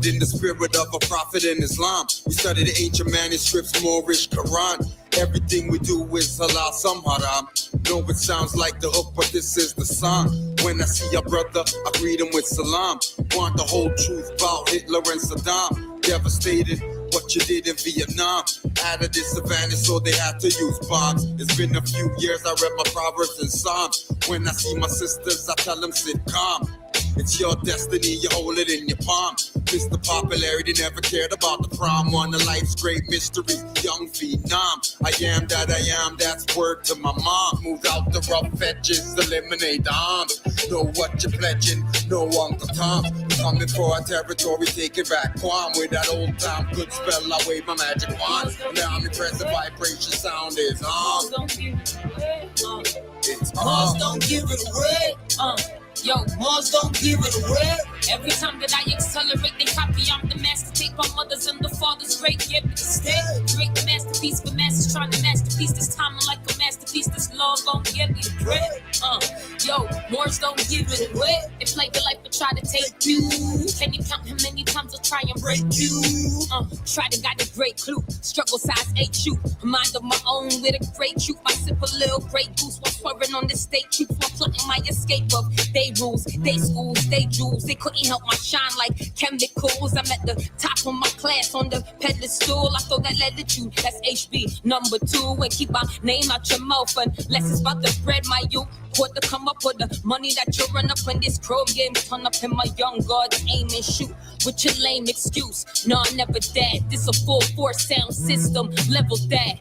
it in the spirit of a prophet in Islam. We study the ancient manuscripts, Moorish, Quran. Everything we do is halal, some haram. No, it sounds like the hook, but this is the song. When I see a brother, I greet him with salam. Want the whole truth about Hitler and Saddam. Devastated what you did in Vietnam. Out of the savannah, so they had to use bombs. It's been a few years, I read my Proverbs and Psalms. When I see my sisters, I tell them sit calm. It's your destiny, you hold it in your palm. Mr. Popularity, never cared about the prom. One of life's great mysteries, young phenom. I am that I am, that's word to my mom. Move out the rough edges, eliminate the arms. Know what you're pledging, no Uncle Tom. Coming for our territory, take it back, Quam. With that old time good spell, I wave my magic wand. Now I'm impressed, the vibration sound is on. It's on. Don't give it away. Yo, Mars don't give it away. Every time that I accelerate, they copy. I'm the master. Take my mother's and the father's great. Give me the state. Great masterpiece for masters trying to masterpiece. This time I'm like a masterpiece. This love gon' give me the bread. Yo, Moors don't give it away. They play your life but try to take you. Can you count how many times I'll try and break you? Try to got a great clue. Struggle size HU. Mind of my own with a great truth. I sip a little great goose while swerving on the state truth. While plotting my escape of they rules, they schools, they jewels. They couldn't help my shine like chemicals. I'm at the top of my class on the pedestal. I throw that lead at you, that's HB number 2. And keep my name out your mouth unless it's about to spread my youth. Quarter come up with the money that you run up when this chrome game turn up in my young guards aim and shoot with your lame excuse. No, I'm never dead. This a full force sound system, level that.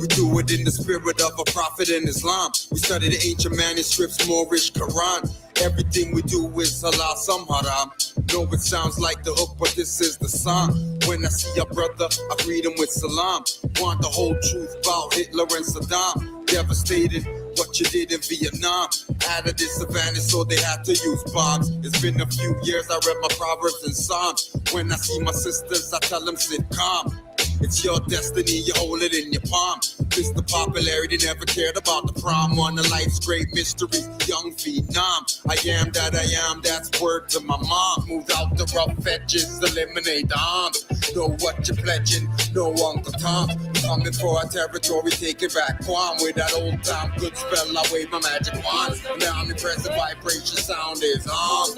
We do it in the spirit of a prophet in Islam. We study the ancient manuscripts, Moorish, Quran. Everything we do is halal, some haram. No, it sounds like the hook, but this is the song. When I see a brother, I greet him with salam. Want the whole truth about Hitler and Saddam. Devastated what you did in Vietnam. Out of the savannah, so they had to use bombs. It's been a few years, I read my Proverbs and Psalms. When I see my sisters, I tell them sit calm. It's your destiny, you hold it in your palm. Mr. Popularity, never cared about the prom. One of life's great mysteries, young phenom. I am that I am, that's word to my mom. Move out the rough edges, eliminate the arms. Know what you're pledging, no Uncle Tom. Coming for our territory, take it back, Quam. With that old time good spell, I wave my magic wand. Now I'm impressed, the vibration sound is on.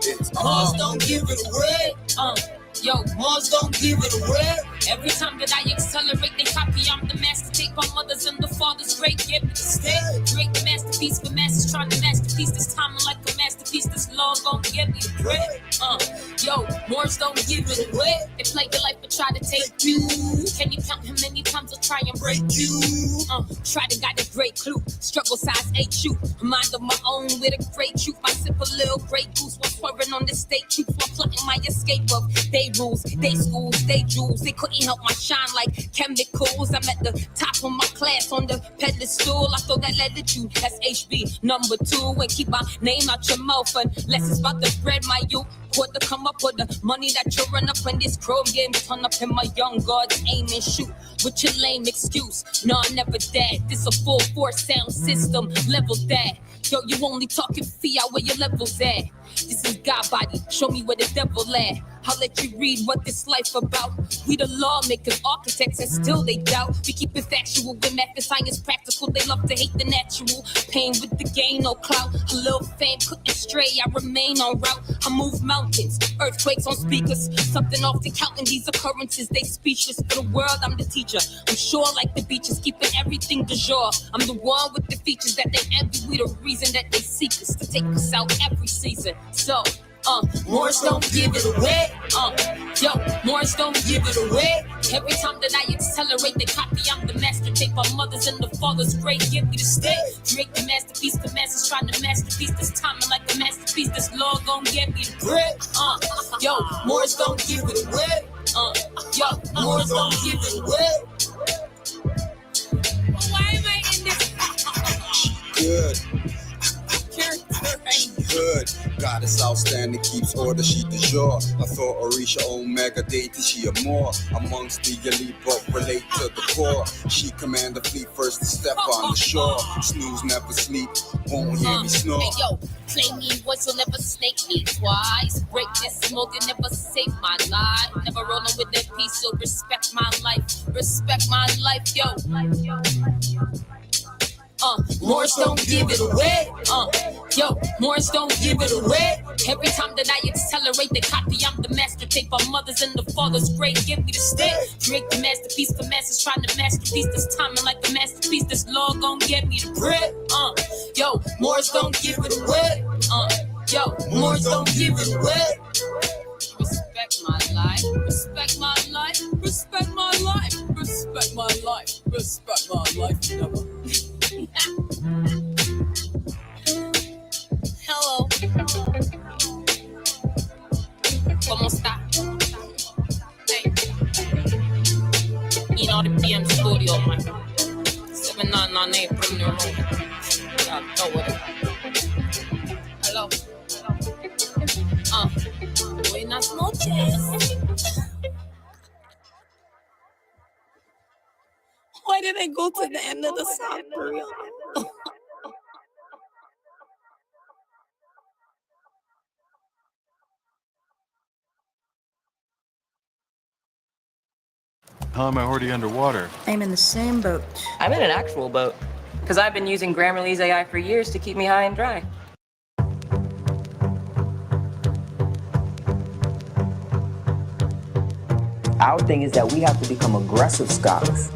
It's on. Don't give it away. Yo, Mars don't give it away. Every time that I accelerate, they copy. I'm the master. Take my mother's and the father's great. Give me the state. Great masterpiece for masters trying to masterpiece. This time I'm like a masterpiece. This love gon' give me the bread. Yo, Mars don't give it away. They play your life but try to take you. Can you count how many times I'll try and break you? Try to got a great clue. Struggle size HU. Mind of my own with a great truth. I sip a little great goose while swerving on the state truth. While plotting my escape of they rules, they schools, they jewels. They couldn't help my shine like chemicals. I'm at the top of my class on the pedestal. I throw that lead at you, that's HB number 2. And keep my name out your mouth unless it's about to spread my youth. Quarter come up with the money that you run up when this chrome game turn up in my young guards aim and shoot with your lame excuse. No, I'm never dead. This a full force sound system, level that. Yo, you only talking fiat where your level's at. This is God body, show me where the devil at. I'll let you read what this life about. We the lawmakers, architects, and still they doubt. We keep it factual with math and science practical. They love to hate the natural. Pain with the gain, no clout. A little fame couldn't stray, I remain on route. I move mountains, earthquakes on speakers. Something off the counting these occurrences, they speechless. For the world, I'm the teacher. I'm sure like the beaches, keeping everything du jour. I'm the one with the features that they envy. We the reason that they seek us to take us out every season. So, Moors don't give it away. Yo, Moors don't give it away. Every time that I accelerate, they copy. I'm the master. Take my mother's and the father's great. Give me the state. Create the masterpiece. The master's trying to masterpiece. This time I'm like a masterpiece. This law gon' give me the bread. Yo, Moors don't give it away. Yo, Moors don't give it away. Why am I in this? Good. Character, right? Good. Goddess outstanding, keeps order, she de jour. I thought Orisha Omega deity, she a Moor. Amongst the elite, but relate to the core. She command the fleet first to step on the shore. Snooze never sleep, won't hear me snore. Hey yo, play me once, you'll never snake me twice. Break this smoke, you never save my life. Never rolling with that peace, so respect my life. Respect my life, yo. Moors don't give it away. Moors don't give it away. Every time that I accelerate the copy, I'm the master. Take our mothers and the fathers' great, give me the state. Make the masterpiece for masses, trying to masterpiece. This timing like the masterpiece. This law gon' get me the bread. Moors don't give it away. Moors don't give it away. Respect my life. Respect my life. Respect my life. Respect my life. Respect my life. Never. Hello. ¿Cómo está? Hey. You know the PM studio, man. 7998 Premier Room. Yeah, go with it. Hello. Buenas noches. Why did I go to the end of the song for real? How am I already underwater? I'm in the same boat. I'm in an actual boat, because I've been using Grammarly's AI for years to keep me high and dry. Our thing is that we have to become aggressive scholars.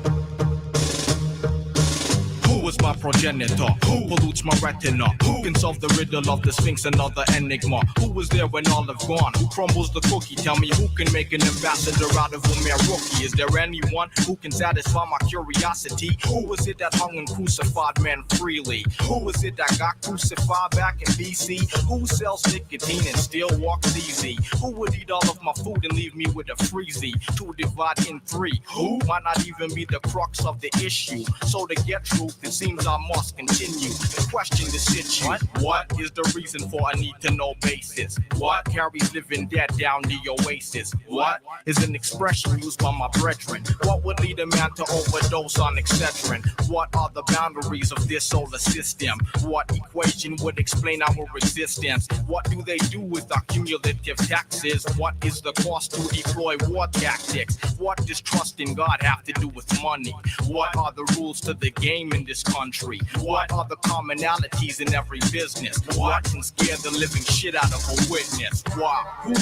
Who is my progenitor? Who pollutes my retina? Who can solve the riddle of the Sphinx, another enigma? Who was there when all have gone? Who crumbles the cookie? Tell me who can make an ambassador out of a mere rookie? Is there anyone who can satisfy my curiosity? Who was it that hung and crucified men freely? Who was it that got crucified back in BC? Who sells nicotine and still walks easy? Who would eat all of my food and leave me with a freezy? To divide in three. Who might not even be the crux of the issue? So to get truth, it seems I must continue to question the situ. What is the reason for a need to know basis? What carries living dead down the oasis? What is an expression used by my brethren? What would lead a man to overdose on Excedrin? What are the boundaries of this solar system? What equation would explain our existence? What do they do with our cumulative taxes? What is the cost to deploy war tactics? What does trust in God have to do with money? What are the rules to the game in this country? What are the commonalities in every business? What can scare the living shit out of a witness? Why? Who?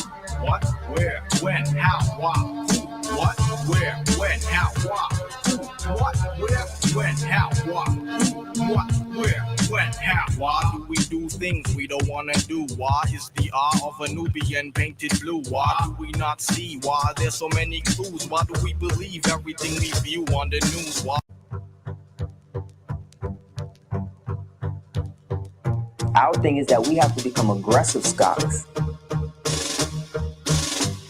What? Where? When? How? Why? Who? What? Where? When? How? Why? Who? What? Where? When? How? Why? Who? What? Where? When? How? Why do we do things we don't want to do? Why is the eye of a Nubian painted blue? Why do we not see? Why there's so many clues? Why do we believe everything we view on the news? Why? Our thing is that we have to become aggressive scholars.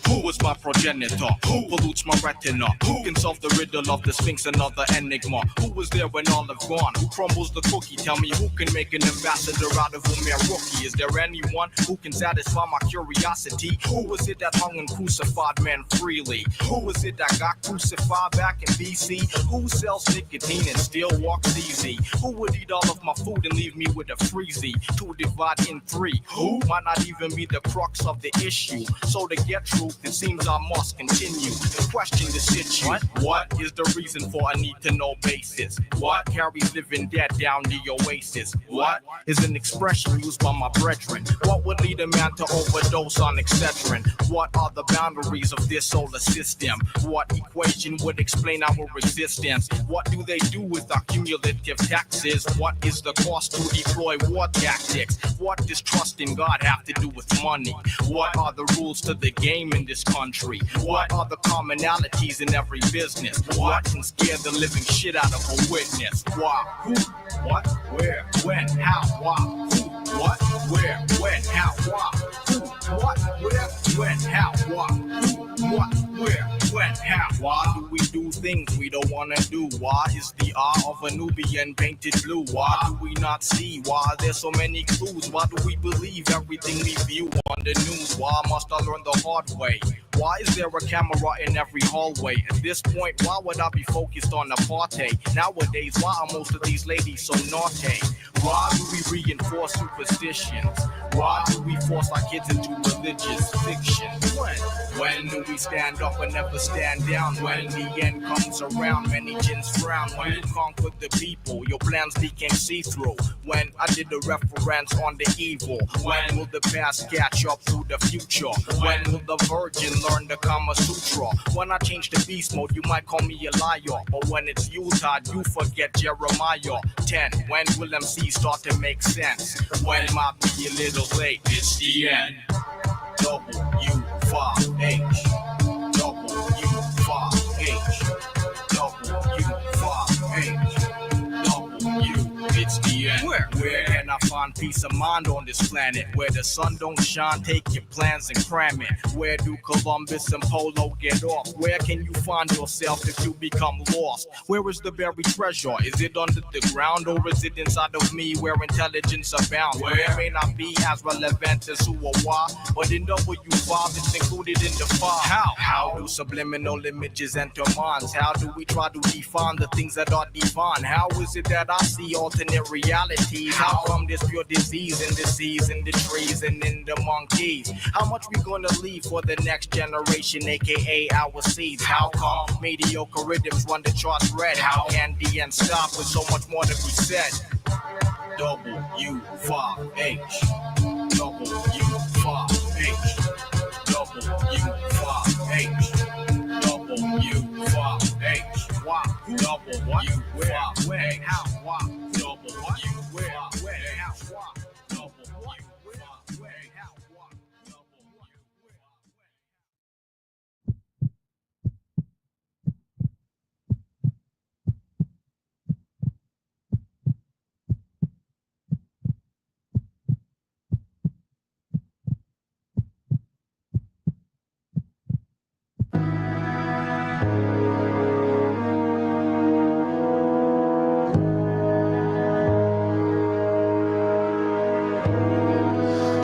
Who is my progenitor? Who pollutes my retina? Who can solve the riddle of the Sphinx, another enigma? Who was there when all have gone? Who crumbles the cookie? Tell me who can make an ambassador out of a mere rookie? Is there anyone who can satisfy my curiosity? Who was it that hung and crucified men freely? Who was it that got crucified back in BC? Who sells nicotine and still walks easy? Who would eat all of my food and leave me with a freezy? To divide in three. Who might not even be the crux of the issue? So to get truth, it seems I must continue to question the situ. What is the reason for a need to know basis? What carries living dead down the oasis? What is an expression used by my brethren? What would lead a man to overdose on Excedrin? What are the boundaries of this solar system? What equation would explain our existence? What do they do with our cumulative taxes? What is the cost to deploy war tactics? What does trust in God have to do with money? What are the rules to the game in this country? What are the commonalities in every business? What can scare the living shit out of a witness? Why? Who? What? Where? When? How? Why? Who? What? Where? When? How? Why? Who? What? Where? When? How? Why? Who? What? Where? When? How? Why do we do things things we don't wanna do. Why is the eye of a Nubian painted blue? Why do we not see? Why there's so many clues? Why do we believe everything we view on the news? Why must I learn the hard way? Why is there a camera in every hallway? At this point, why would I be focused on the party? Nowadays, why are most of these ladies so naughty? Why do we reinforce superstitions? Why do we force our kids into religious fiction? When do we stand up and never stand down? When the end comes around, many jinns frown. When you conquer the people, your plans became see-through. When I did a reference on the evil. When will the past catch up to the future? When will the virgin learn the Kama Sutra? When I change the beast mode, you might call me a liar. But when it's Yuletide, you forget Jeremiah 10. When will MC start to make sense? When might be a little late, it's the end. W5H. W5H. W5H. It's the end. Where can I find peace of mind on this planet? Where the sun don't shine, take your plans and cram it. Where do Columbus and Polo get off? Where can you find yourself if you become lost? Where is the buried treasure? Is it under the ground or is it inside of me where intelligence abounds? Where it may not be as relevant as who or why, but in W5 it's included in the file. How do subliminal images enter minds? How do we try to define the things that are divine? How is it that I see alternate realities? How come there's pure disease in the seas, in the trees, and in the monkeys? How much we gonna leave for the next generation, aka our seeds? How come mediocre rhythms run the charts red? How can the end stop with so much more to be said? W5H. W5H. W5H. W5H. Why? Double what? You where? When? How? Why? Double what? You where? When? How? Why? Double what? You where? When? How? Why? Double what? You where?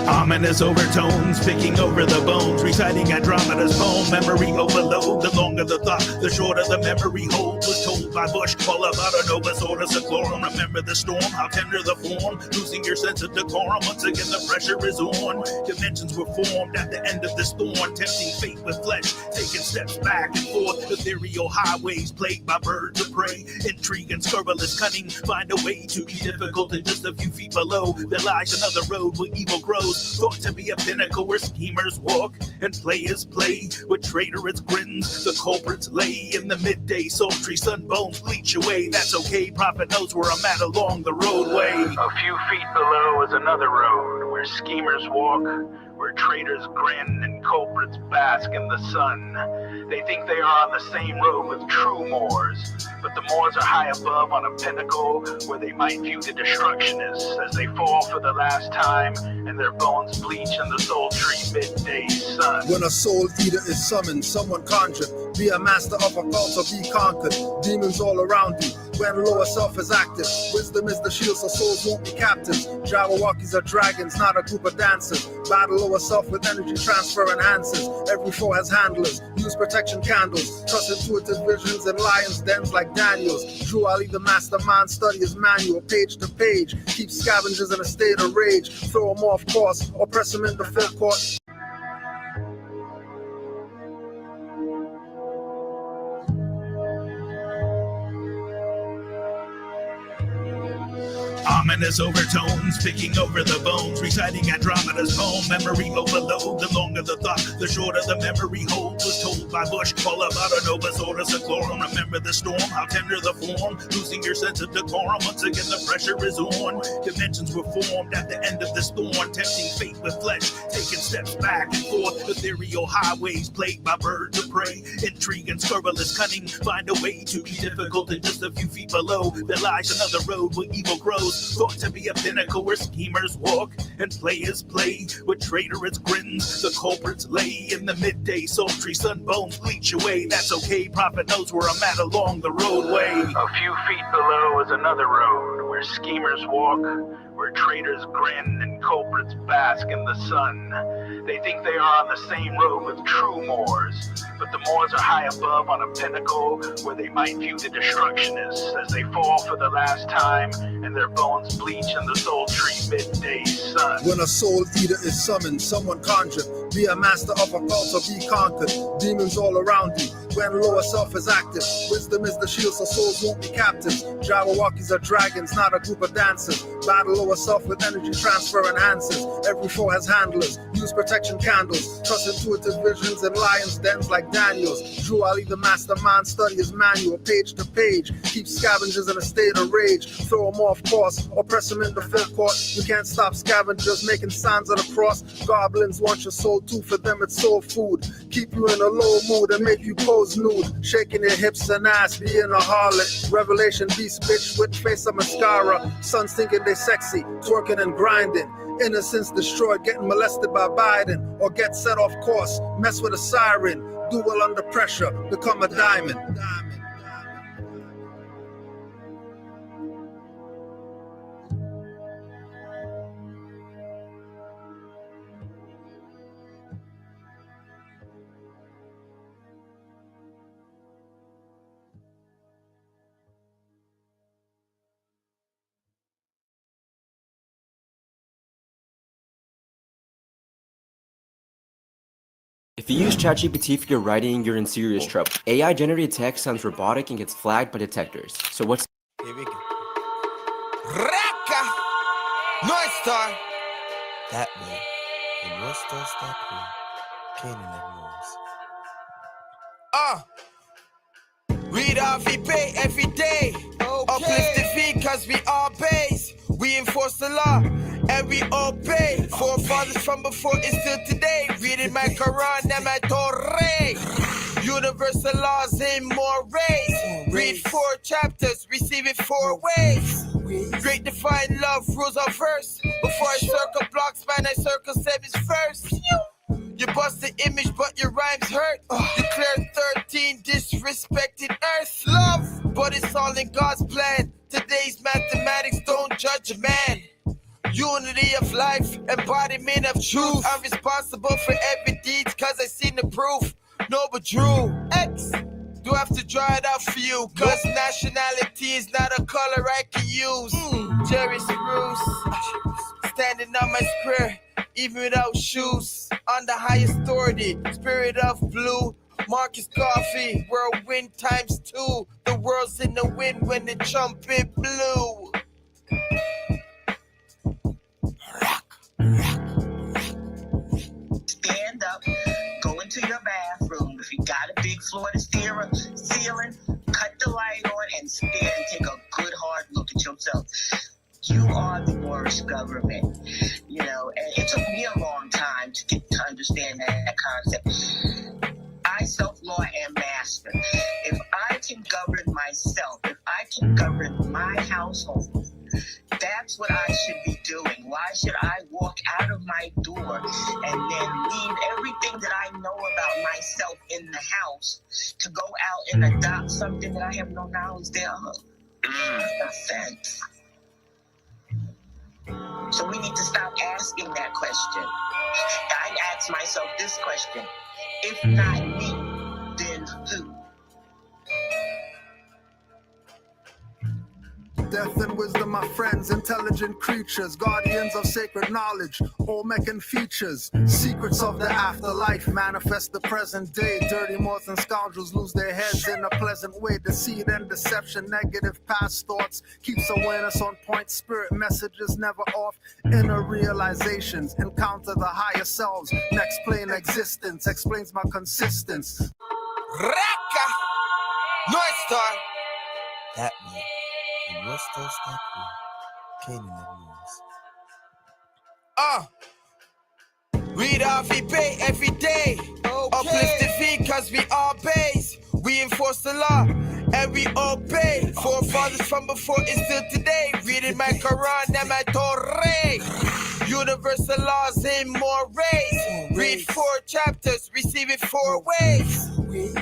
Ominous overtones, picking over the bones, reciting Andromeda's poem, memory overload. The longer the thought, the shorter the memory hold. Was told by Bush, all about a Nova Sorta Seclorum. Remember the storm, how tender the form, losing your sense of decorum. Once again the pressure is on. Dimensions were formed at the end of this thorn, tempting fate with flesh, taking steps back and forth. Ethereal highways plagued by birds of prey, intrigue and scurrilous cunning find a way to be difficult. And just a few feet below there lies another road where evil grows, thought to be a pinnacle where schemers walk and players play. With traitorous grins the culprits lay in the midday sultry sunbones bleach away. That's okay, prophet knows where I'm at along the roadway. A few feet below is another road where schemers walk, where traitors grin and culprits bask in the sun. They think they are on the same road with true Moors, but the Moors are high above on a pinnacle where they might view the destructionists as they fall for the last time and their bones bleach in the sultry midday sun. When a soul eater is summoned, someone conjured, be a master of a cult or be conquered. Demons all around you when lower self is active. Wisdom is the shield so souls won't be captives. Jabberwockies are dragons, not a group of dancers. Battle lower self with energy transfer enhances. Every foe has handlers, use protection candles. Trust intuitive visions and lions' dens like Daniel's. True Ali the mastermind, study his manual page to page. Keep scavengers in a state of rage. Throw them off course or press them in the full court. Ominous overtones, picking over the bones, reciting Andromeda's poem, memory overload. The longer the thought, the shorter the memory hold. Was told by Bush, all about a Nova Sorta Seclorum. Remember the storm, how tender the form, losing your sense of decorum. Once again the pressure is on. Dimensions were formed at the end of this thorn, tempting fate with flesh, taking steps back and forth. Ethereal highways plagued by birds of prey, intrigue and scurrilous cunning find a way to be difficult. And just a few feet below there lies another road where evil grows, thought thought to be a pinnacle where schemers walk and players play. With traitorous grins, the culprits lay in the midday. Sultry sunbones bleach away. That's okay, prophet knows where I'm at along the roadway. A few feet below is another road where schemers walk, where traitors grin and culprits bask in the sun. They think they are on the same road with true Moors, but the Moors are high above on a pinnacle where they might view the destructionists as they fall for the last time and their bones bleach in the sultry midday sun. When a soul eater is summoned, someone conjured, be a master of a cult or be conquered. Demons all around you when lower self is active. Wisdom is the shield so souls won't be captives. Jabberwockies are dragons, not a group of dancers. Battle lower self with energy transfer enhancers. Every foe has handlers, use protection candles. Trust intuitive visions in lions' dens like Daniel's. Drew Ali the mastermind, study his manual page to page. Keep scavengers in a state of rage. Throw them off course or press them into full court. You can't stop scavengers making signs of the cross. Goblins want your soul too, for them it's soul food. Keep you in a low mood and make you pose nude. Shaking your hips and ass, being a harlot. Revelation beast bitch with face of mascara. Sons thinking they sexy, twerking and grinding. Innocence destroyed, getting molested by Biden. Or get set off course, mess with a siren. Do well under pressure, become a diamond. If you use ChatGPT for your writing, you're in serious trouble. AI-generated text sounds robotic and gets flagged by detectors. So what's... Here we go. Raka! North Star! That way. And North Star's that way. Canaanland moves. Read off pay every day. Okay. Uplift the V cause we all base. We enforce the law and we obey. Forefathers from before and still today. Reading my Quran and my Torah. Universal laws in more rays. Read 4 chapters, receive it 4 ways. Great divine love rules our verse. Before I circle blocks, man, I circle 7s first. You bust the image, but your rhymes hurt. Declare 13 disrespected earth. Love, but it's all in God's plan. Today's mathematics don't judge a man. Unity of life, embodiment of truth. I'm responsible for every deed cause I seen the proof. No, but Drew X, do I have to draw it out for you? Cause nationality is not a color I can use. Jerry Spruce, standing on my square, even without shoes. On the highest authority, spirit of blue. Marcus Coffee, whirlwind times 2. The world's in the wind when the trumpet blew. Stand up, go into your bathroom. If you got a big floor to ceiling, cut the light on and stand and take a good hard look at yourself. You are the Moorish government, you know, and it took me a long time to get to understand that concept. I self-law am master. If I can govern myself, if I can govern my household, that's what I should be doing. Why should I walk out of my door and then leave everything that I know about myself in the house to go out and adopt something that I have no knowledge thereof? No sense. So we need to stop asking that question. I ask myself this question: if not me, then who? Death and wisdom, my friends, intelligent creatures, guardians of sacred knowledge, Olmec features, secrets of the afterlife, manifest the present day. Dirty Moors and scoundrels lose their heads in a pleasant way. Deceit and deception, negative past thoughts, keeps awareness on point, spirit messages never off. Inner realizations, encounter the higher selves, next plane existence, explains my consistence. Raka! North Star! That way. And North Star's that way. Canaanland moves. Read off pay every day. Okay. Uplift the V cause we all base. We enforce the law and we obey. Forefathers from before is still today. Reading my Quran and my Torah. Universal laws in more ways. Read 4 chapters, receive it 4 ways.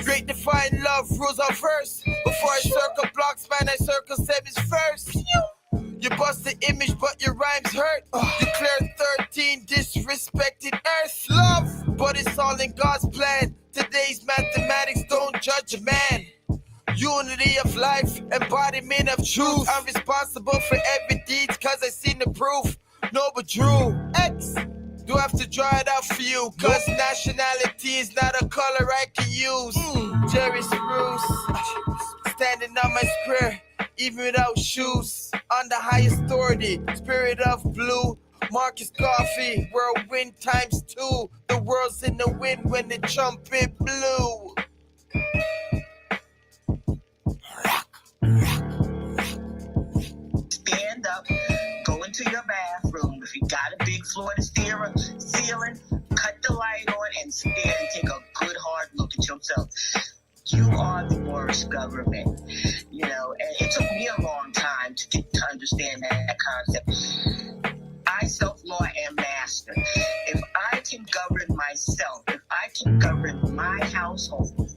Great divine love rules our verse. Before I circle blocks, man, I circle 7s first. You bust the image, but your rhymes hurt. You clear 13 disrespected earth. Love, but it's all in God's plan. Today's mathematics don't judge a man. Unity of life, embodiment of truth. I'm responsible for every deed, cause I seen the proof. No, but Drew X, do I have to draw it out for you? Cause nationality is not a color I can use. Jerry Spruce, standing on my square, even without shoes. On the highest authority, spirit of blue. Marcus Coffee, whirlwind ×2. The world's in the wind when the trumpet blew. Stand up, go into your bathroom. If you got a big floor to steer a ceiling, cut the light on and stare and take a good hard look at yourself. You are the Moorish government. You know, and it took me a long time to get to understand that concept. I self-law am master. If I can govern myself, if I can govern my household,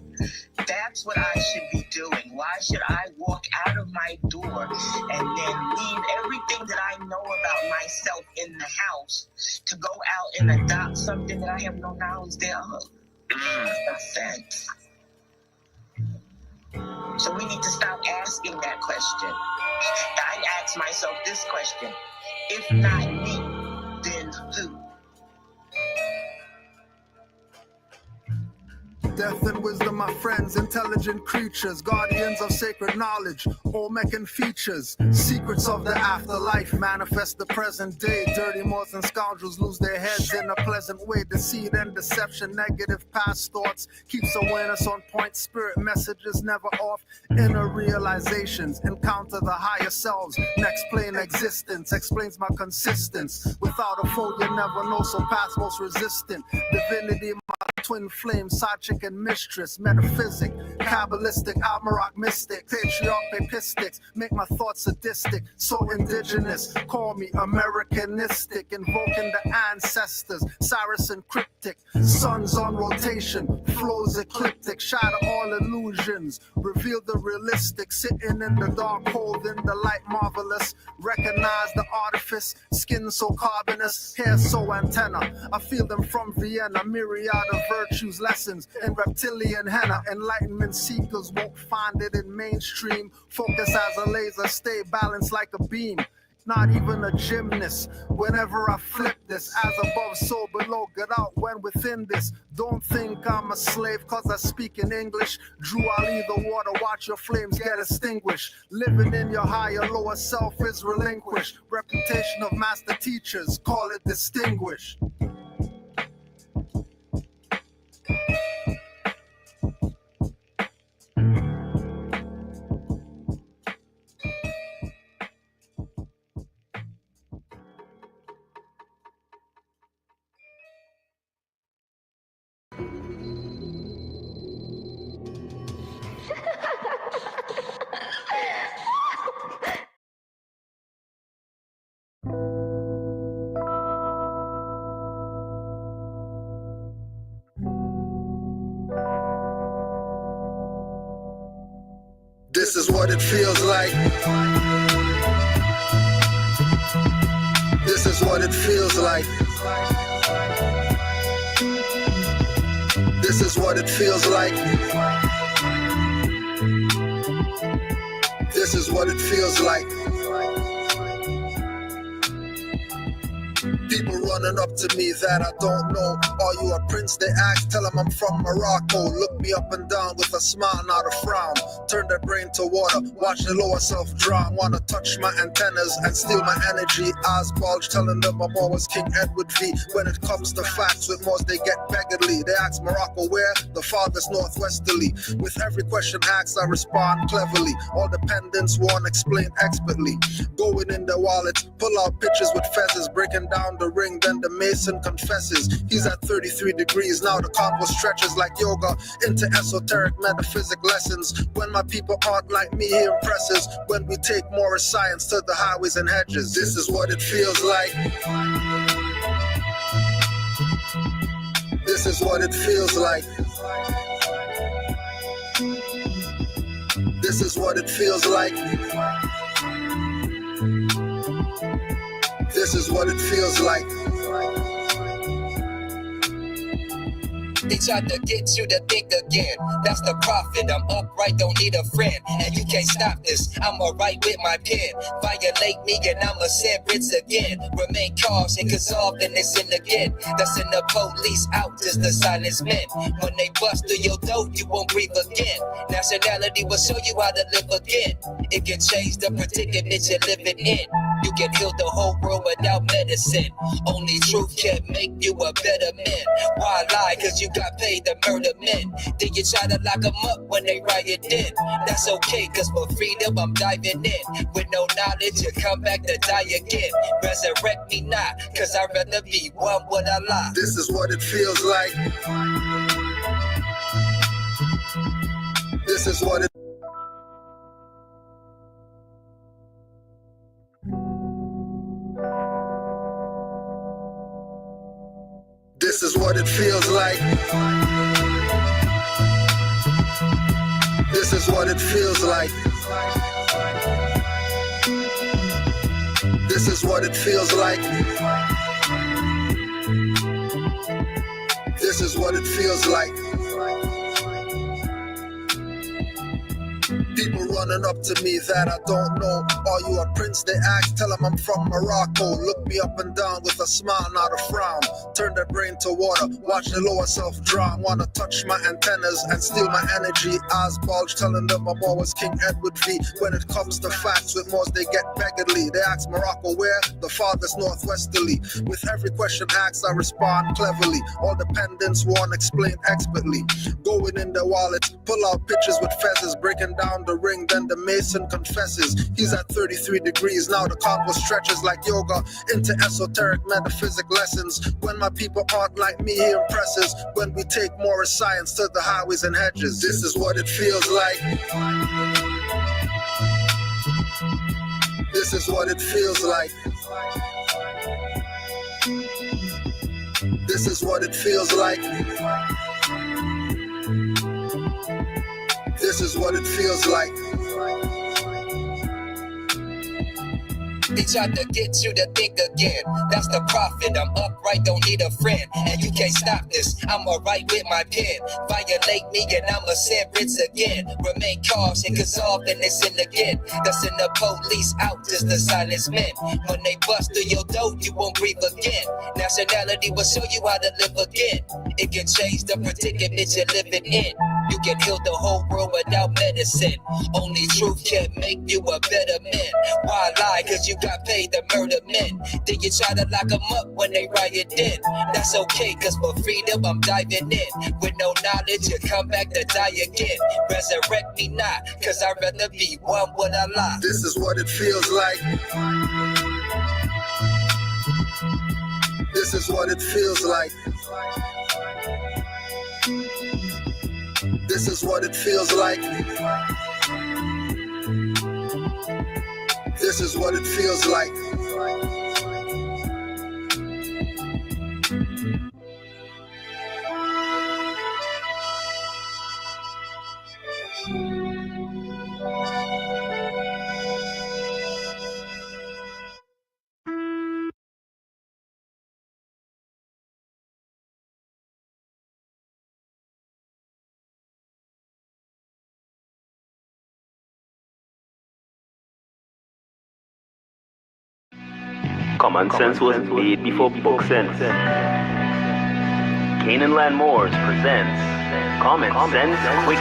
that's what I should be doing. Why should I walk out of my door and then leave everything that I know about myself in the house to go out and adopt something that I have no knowledge thereof? It makes no sense. So we need to stop asking that question. I ask myself this question: if not me, then who? Death and wisdom, my friends, intelligent creatures, guardians of sacred knowledge, Olmecan features, secrets of the afterlife, manifest the present day. Dirty Moors and scoundrels lose their heads in a pleasant way. Deceit and deception, negative past thoughts, keeps awareness on point. Spirit messages never off. Inner realizations, encounter the higher selves. Next plane existence, explains my consistence. Without a foe, you never know, so path most resistant. Divinity, my twin flame, side chick and mistress. Metaphysic, Kabbalistic, Almaroc mystic. Patriarch, papistics, make my thoughts sadistic. So indigenous, call me Americanistic. Invoking the ancestors, Saracen cryptic. Suns on rotation, flows ecliptic. Shatter all illusions, reveal the realistic. Sitting in the dark, holding the light marvelous. Recognize the artifice, skin so carbonous, hair so antenna. I feel them from Vienna, myriad of virtues, lessons in reptilian henna. Enlightenment seekers won't find it in mainstream. Focus as a laser, stay balanced like a beam. Not even a gymnast. Whenever I flip this, as above, so below. Get out when within this. Don't think I'm a slave, cause I speak in English. Drew, I'll leave the water, watch your flames get extinguished. Living in your higher, lower self is relinquished. Reputation of master teachers, call it distinguished. This is what it feels like. This is what it feels like. This is what it feels like. This is what it feels like. People running up to me that I don't know. Are you a prince? They ask, tell them I'm from Morocco. Look me up and down with a smile, not a frown. Turn their brain to water, watch the lower self drown. Wanna touch my antennas and steal my energy. Eyes bulge, telling them I'm always King Edward V. When it comes to facts with Moors, they get beggarly. They ask Morocco where? The farthest northwesterly. With every question asked, I respond cleverly. All dependents won't explain expertly. Going in their wallets, pull out pictures with feathers, breaking down the ring. then the mason confesses. He's at 33 degrees, now the combo stretches like yoga into esoteric metaphysic lessons. When my people aren't like me, he impresses. When we take Moorish science to the highways and hedges, this is what it feels like. This is what it feels like. This is what it feels like. This is what it feels like. They tried to get you to think again. That's the prophet. I'm upright, don't need a friend. And you can't stop this. I'ma write with my pen. Violate me and I'ma send writs again. Remain cautious, cause often it's in again. That's in the police out, just the silence men. When they bust through your door, you won't breathe again. Nationality will show you how to live again. It can change the predicament you're living in. You can heal the whole world without medicine. Only truth can make you a better man. Why lie? Cause you got paid to murder men. Then you try to lock them up when they riot in. That's okay, cause for freedom I'm diving in. With no knowledge you come back to die again. Resurrect me not, cause I'd rather be one with Allah. This is what it feels like. This is what it This is what it feels like. This is what it feels like. This is what it feels like. This is what it feels like. People running up to me that I don't know. Are you a prince? They ask, tell them I'm from Morocco. Look me up and down with a smile, not a frown. Turn their brain to water, watch the lower self drown. Wanna touch my antennas and steal my energy. Eyes bulge, telling them I'm always King Edward V. When it comes to facts, with Moors they get beggarly. They ask Morocco where? The farthest northwesterly. With every question asked, I respond cleverly. All dependents won't explain expertly. Going in their wallets, pull out pictures with feathers, breaking down the ring, then the mason confesses. He's at 33 degrees, now the combo stretches like yoga into esoteric metaphysic lessons. When my people aren't like me, he impresses. When we take Moorish science to the highways and hedges, this is what it feels like. This is what it feels like. This is what it feels like. This is what it feels like. They tried to get you to think again. That's the prophet. I'm upright, don't need a friend. And you can't stop this. I'ma write with my pen. Violate me and I'ma send writs again. Remain cautious, cause often it's in again. That's in the police out, just the silence men. When they bust through your door, you won't breathe again. Nationality will show you how to live again. It can change the predicament you're living in. You can heal the whole world without medicine. Only truth can make you a better man. Why lie? Cause you got paid to murder men. Then you try to lock them up when they riot in. That's okay, cause for freedom I'm diving in. With no knowledge you come back to die again. Resurrect me not, cause I'd rather be one with Allah. This is what it feels like. This is what it feels like. This is what it feels like. This is what it feels like. Common sense was made before book sense. Canaanland Moors presents Common Sense Quick.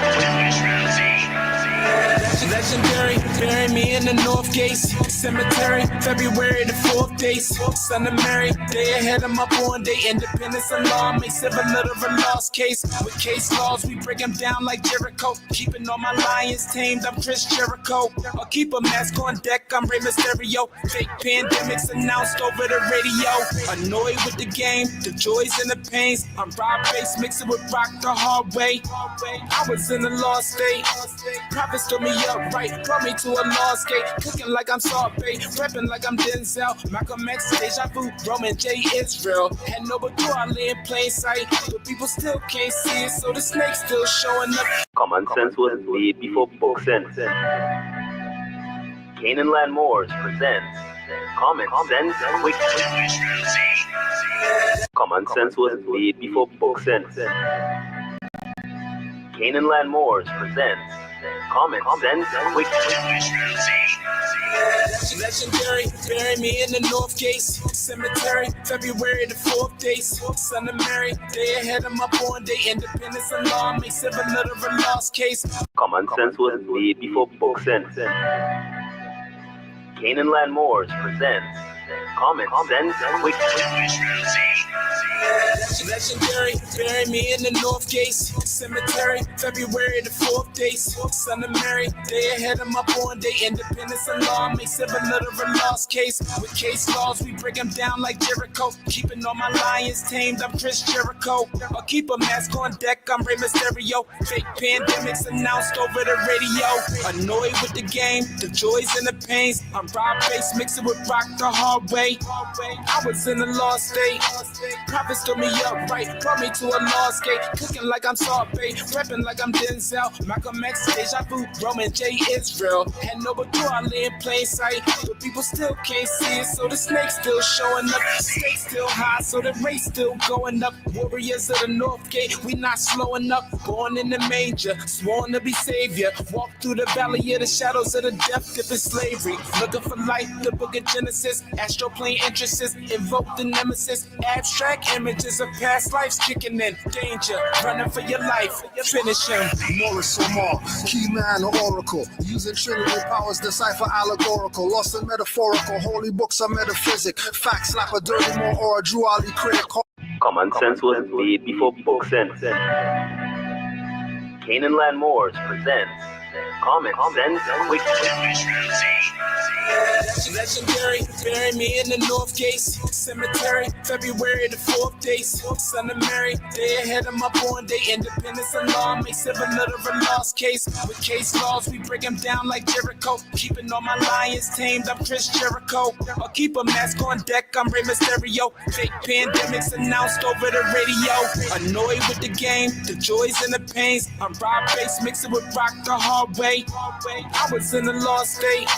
Legendary, bury me in the North Gates Cemetery, February the 4th days. Son of Mary, day ahead of my born day. Independence and law makes it a little of a lost case. With case laws, we break them down like Jericho. Keeping all my lions tamed, I'm Chris Jericho. I'll keep a mask on deck, I'm Rey Mysterio. Fake pandemics announced over the radio. Annoyed with the game, the joys and the pains. I'm Rob Bass, mixing with rock the hard way. I was in a lost state. Prophets stood me up right, brought me to a lost gate. Cooking like I'm Salt Bay, repping like I'm Denzel. Malcolm X, Deja Vu, Roman J. Israel. Had no but I lay in plain sight, but people still can't see it, so the snake's still showing up. Common sense was made before book sense. Canaanland Moors presents Common Sense Quick. Common sense was made before book sense. Canaanland Moors presents Common Sense Quick. Legendary, bury me in the North Gates Cemetery, February the 4th days. Son of Mary, day ahead of my born day. Independence and law makes it a little of a lost case. Common sense was made before book sense. Canaanland Moors presents Common Sense Quick. Legendary, bury me in the North Gates Cemetery, February the 4th days. Son of Mary, day ahead of my born day. Independence and law makes it a little of a lost case. With case laws, we break them down like Jericho. Keeping all my lions tamed, I'm Chris Jericho. I'll keep a mask on deck, I'm Rey Mysterio. Fake pandemics announced over the radio. Annoyed with the game, the joys and the pains. I'm Rob Bass, mixing with rock the hard way. I was in a lost state. Prophets stood me up right, brought me to a lost gate. Cooking like I'm Salt Bay, repping like I'm Denzel. Malcolm X, Deja Vu, Roman J. Israel. Had no but I lay in plain sight, but people still can't see it, so the snake's still showing up. Stakes still high, so the race still going up. Warriors of the North Gate, we not slowing up. Born in the manger, sworn to be savior. Walk through the valley of the shadows of the death dip in slavery. Looking for light, the book of Genesis. Astroplane entrances, invoke the nemesis. Abstract images of past lives kicking in. Danger, running for your life. Finish him. Moorish or Moor, key man or oracle. Using Trinity powers, decipher allegorical. Lost and metaphorical, holy books are metaphysic. Fact slap a dirty Moor or a Drew Ali critic. Common sense was made before book sense. Canaanland Moors presents Common Sense Quick. Legendary, bury me in the North Gates Cemetery, February the 4th days. Son of Mary, day ahead of my born day. Independence and law makes it a little of a lost case. With case laws, we break them down like Jericho. Keeping all my lions tamed, I'm Chris Jericho. I'll keep a mask on deck, I'm Rey Mysterio. Fake pandemics announced over the radio. Annoyed with the game, the joys and the pains. I'm Rob Bass, mixing with rock the hard way. I was in a lost state.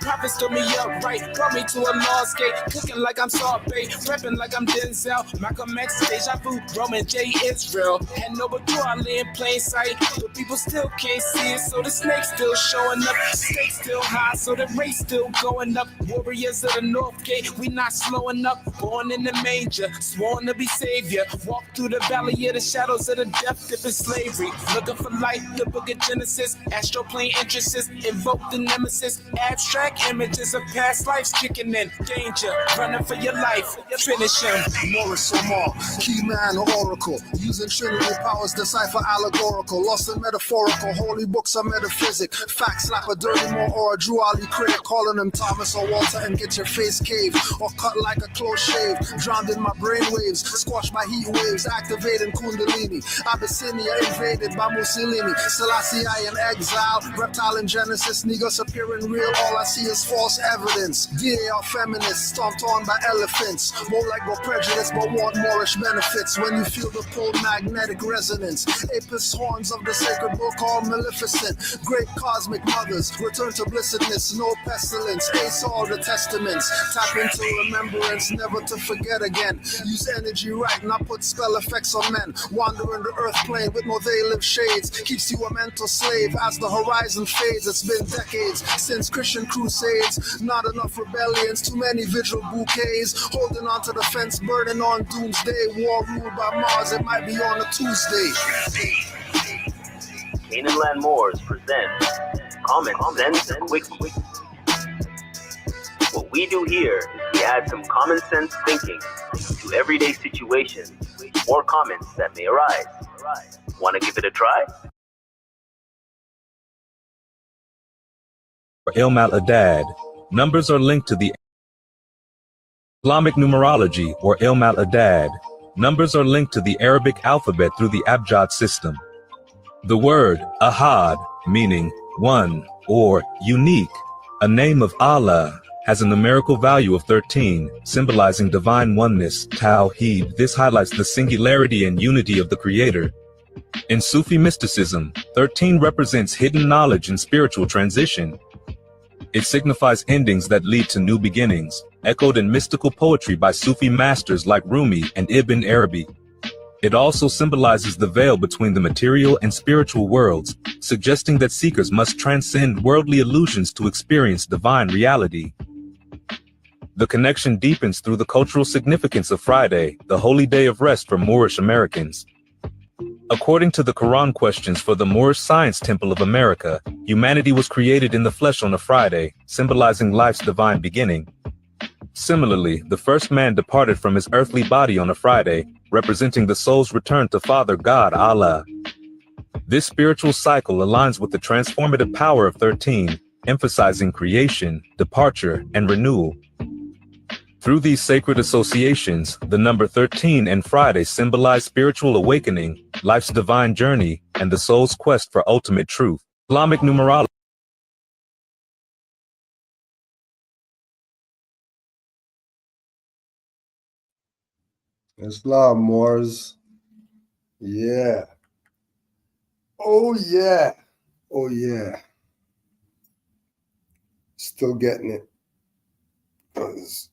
Prophets stood me up right, brought me to a lost gate. Cooking like I'm Salt Bay, repping like I'm Denzel. Malcolm X, Deja Vu, Roman J. Israel. Had no but I lay in plain sight, but people still can't see it, so the snake's still showing up. Stakes still high, so the race still going up. Warriors of the North Gate, we not slowing up. Born in the manger, sworn to be savior. Walk through the valley of the shadows of the death dip in slavery. Looking for light, the book of Genesis. Astroplane entrances, invoke the nemesis. Abstract images of past lives kicking in. Danger, running for your life. Finish him. Moorish or Moor, key man or oracle. Using Trinity powers, decipher allegorical. Lost and metaphorical, holy books are metaphysic. Fact slap a dirty Moor or a Drew Ali critic. Calling him Thomas or Walter and get your face caved. Or cut like a close shave. Drowned in my brainwaves, squashed by heat waves. Activating Kundalini. Abyssinia invaded by Mussolini. Selassie I in exile. Reptile in Genesis. Negus appearing real. All I see is false evidence. DA are feminists, stomped on by elephants. More like go prejudice, but want Moorish benefits. When you feel the pull magnetic resonance. Apis horns of the sacred book called Maleficent. Great cosmic mothers, return to blessedness. No pestilence, ace all the testaments. Tap into remembrance, never to forget again. Use energy right, not put spell effects on men. Wander in the earth plane with no they live shades. Keeps you a mental slave as the horizon fades. It's been decades since Christian crusades. Not enough rebellions, too many vigil bouquets. Holding on to the fence, burning on doomsday. War ruled by Mars, it might be on a Tuesday. Canaanland Moors presents common sense quickly. What we do here is we add some common sense thinking to everyday situations or comments that may arise. Want to give it a try? Ilm al-Adad. Numbers are linked to the Islamic numerology, or Ilm al-Adad. Numbers are linked to the Arabic alphabet through the Abjad system. The word Ahad, meaning one or unique, a name of Allah, has a numerical value of 13, symbolizing divine oneness, Tawheed. This highlights the singularity and unity of the Creator. In Sufi mysticism, 13 represents hidden knowledge and spiritual transition. It signifies endings that lead to new beginnings, echoed in mystical poetry by Sufi masters like Rumi and Ibn Arabi. It also symbolizes the veil between the material and spiritual worlds, suggesting that seekers must transcend worldly illusions to experience divine reality. The connection deepens through the cultural significance of Friday, the holy day of rest for Moorish Americans. According to the Quran questions for the Moorish Science Temple of America, humanity was created in the flesh on a Friday, symbolizing life's divine beginning. Similarly, the first man departed from his earthly body on a Friday, representing the soul's return to Father God, Allah. This spiritual cycle aligns with the transformative power of 13, emphasizing creation, departure, and renewal. Through these sacred associations, the number 13 and Friday symbolize spiritual awakening, life's divine journey, and the soul's quest for ultimate truth. Islamic numerology. Islam, Moors. Yeah. Oh, yeah. Oh, yeah. Still getting it. Because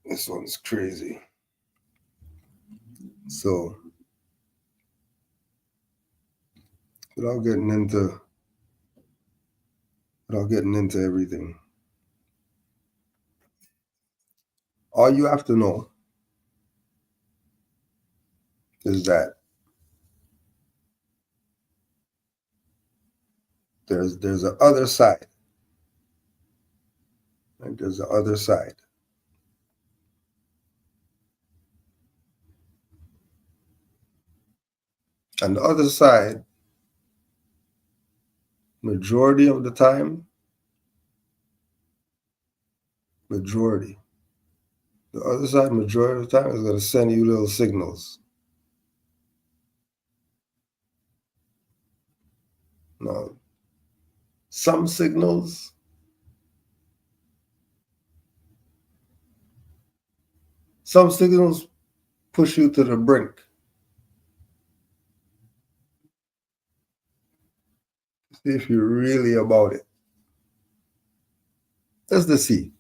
this one's crazy. So, without getting into everything, all you have to know is that there's an other side. Right? There's an other side. And the other side, majority of the time, the other side, majority of the time, is going to send you little signals. Now, some signals push you to the brink. See if you're really about it. That's the seed.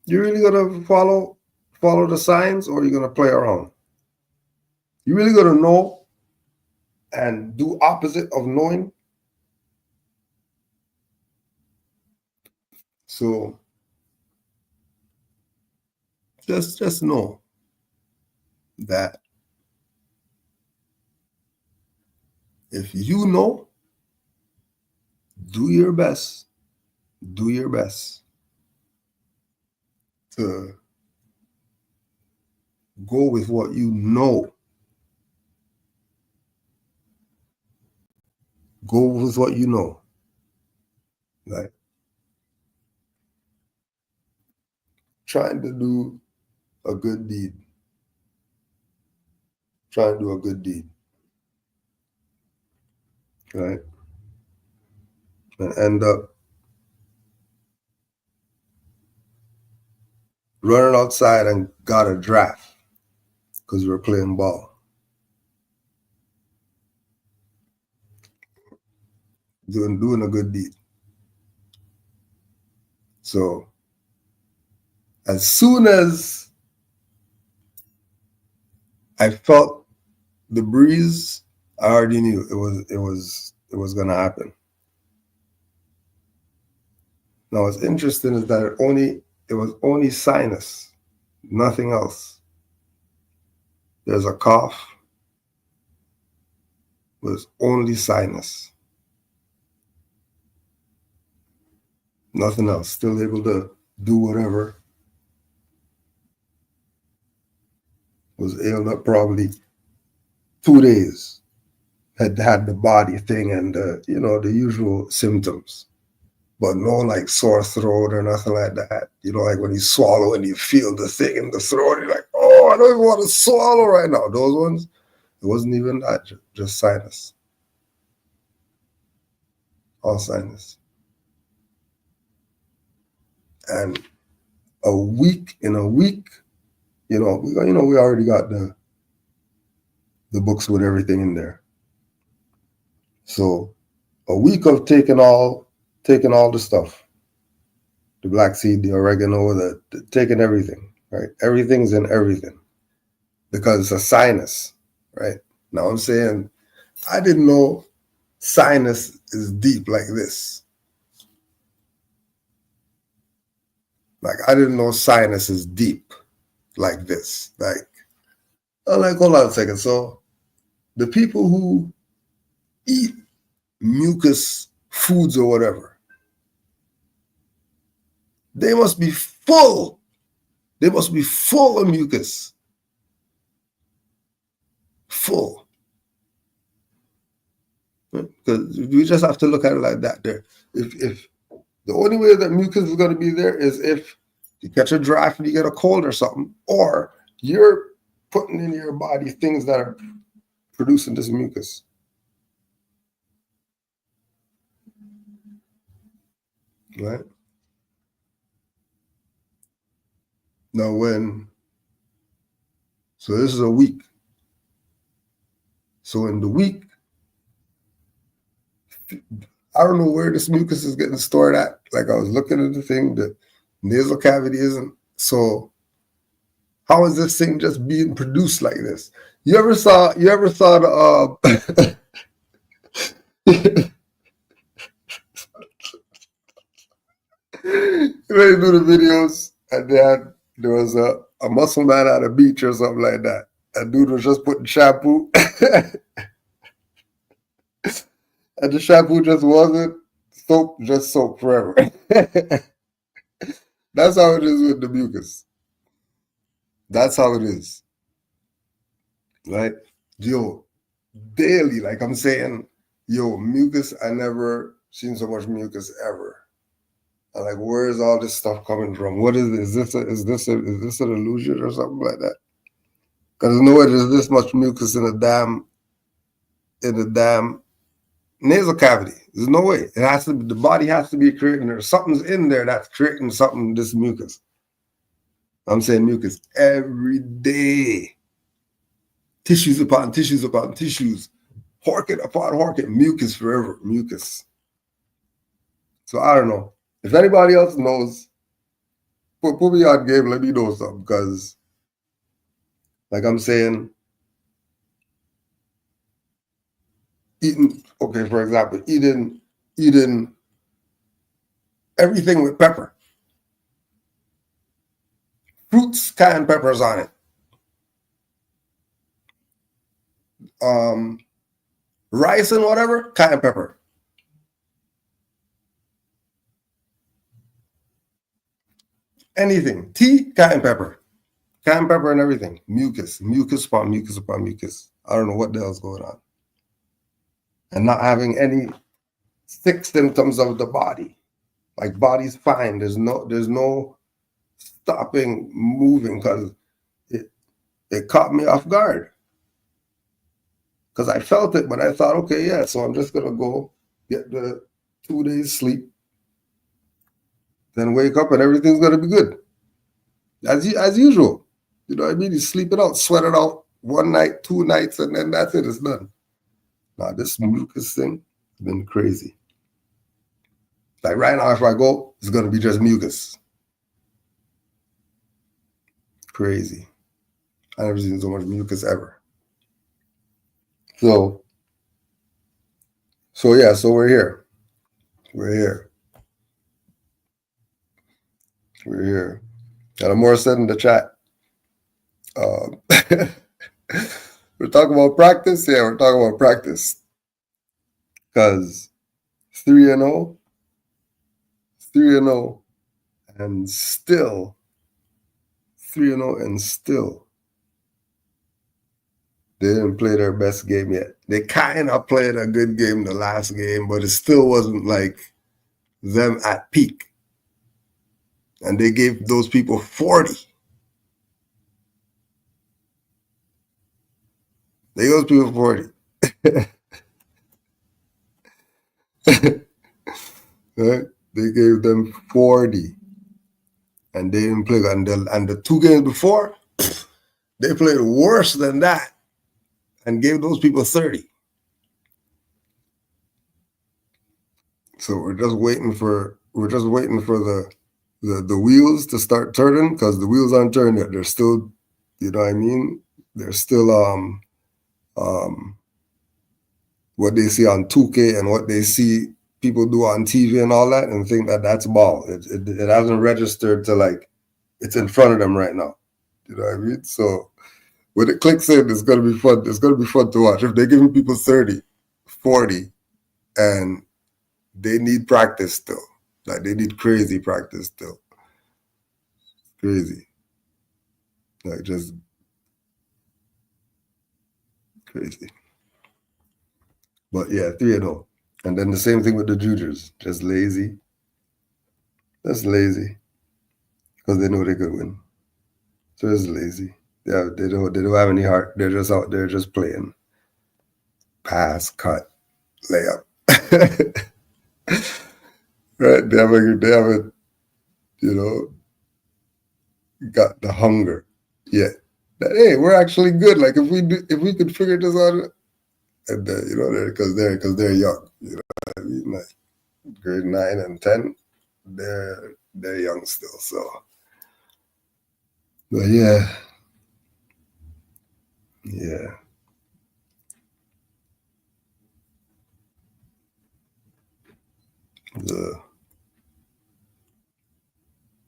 You really gonna follow the signs, or you're gonna play around? You really gonna know and do opposite of knowing? So just know that if you know, do your best to go with what you know. Go with what you know. Like trying to do a good deed. Try and do a good deed. Right? And end up running outside and got a draft because we were playing ball. Doing a good deed. So as soon as I felt the breeze, I already knew it was gonna happen. Now what's interesting is that it was only sinus, nothing else. There's a cough, but it's only sinus. Nothing else. Still able to do whatever. Was ailed up probably 2 days. Had the body thing and the usual symptoms, but no like sore throat or nothing like that. Like when you swallow and you feel the thing in the throat, you're like, oh, I don't even want to swallow right now. Those ones, it wasn't even that, just sinus. All sinus. And in a week, we already got the books with everything in there. So a week of taking all the stuff, the black seed, the oregano, taking everything, right? Everything's in everything because it's a sinus, right? Now I'm saying I didn't know sinus is deep like this. Like I didn't know sinus is deep like this. Like, I'm like, hold on a second. So the people who eat mucus foods or whatever, they must be full. They must be full of mucus. Full. Because we just have to look at it like that there. If the only way that mucus is going to be there is if you catch a draft and you get a cold or something, or you're putting in your body things that are producing this mucus. Right? Now so this is a week. So in the week, I don't know where this mucus is getting stored at. Like I was looking at the thing, the nasal cavity isn't. So how is this thing just being produced like this? You ever saw the they do the videos and there was a muscle man at a beach or something like that. A dude was just putting shampoo and the shampoo just wasn't soap, just soap forever. That's how it is with the mucus. That's how it is. Right? Yo, daily, like I'm saying, mucus, I never seen so much mucus ever. I'm like, where is all this stuff coming from? What is this? Is this an illusion or something like that? Because there's no way there's this much mucus in the damn nasal cavity. There's no way. It has to be, the body has to be creating there. Something's in there that's creating something, this mucus. I'm saying mucus every day. Tissues upon tissues upon tissues. Orchid upon orchid. Mucus forever. Mucus. So I don't know. If anybody else knows, put me on game, let me know something. Because, like I'm saying, for example, eating everything with pepper. Fruits, cayenne peppers on it. Rice and whatever, cayenne pepper. Anything. Tea, cayenne pepper. Cayenne pepper and everything. Mucus. Mucus upon mucus upon mucus. I don't know what the hell's going on. And not having any sick symptoms of the body. Like body's fine. There's no stopping moving because it caught me off guard. Because I felt it, but I thought, okay, yeah, so I'm just gonna go get the 2 days sleep, then wake up and everything's gonna be good. As usual. You know what I mean? You sleep it out, sweat it out 1 night, 2 nights, and then that's it, it's done. Now this mucus thing has been crazy. Like right now, if I go, it's gonna be just mucus. Crazy. I never seen so much mucus ever. So yeah, so we're here. We're here. And Moor said in the chat, we're talking about practice. Yeah, we're talking about practice. Because 3-0, 3-0, and still 3-0, and still they didn't play their best game yet. They kind of played a good game the last game, but it still wasn't like them at peak. And they gave those people 40. They gave those people 40. Right? They gave them 40. And they didn't play. And the 2 games before, they played worse than that and gave those people 30. So we're just waiting for the wheels to start turning, because the wheels aren't turning yet. They're still, you know what I mean? They're still what they see on 2K and what they see people do on TV and all that, and think that that's ball. It hasn't registered to, like, it's in front of them right now. You know what I mean? So when it clicks in, it's gonna be fun. It's gonna be fun to watch. If they're giving people 30, 40, and they need practice still. Like, they need crazy practice still. Crazy. Like, just crazy. But yeah, 3-0. And then the same thing with the juniors. Just lazy. Just lazy. Because they know they could win. So just lazy. They don't have any heart. They're just out there just playing. Pass, cut, layup. Right? They haven't, you know, got the hunger yet. That, hey, we're actually good. Like, if we could figure this out, and you know, because they're young. You know what I mean? Like, grade 9 and 10, they're young still. So, but yeah.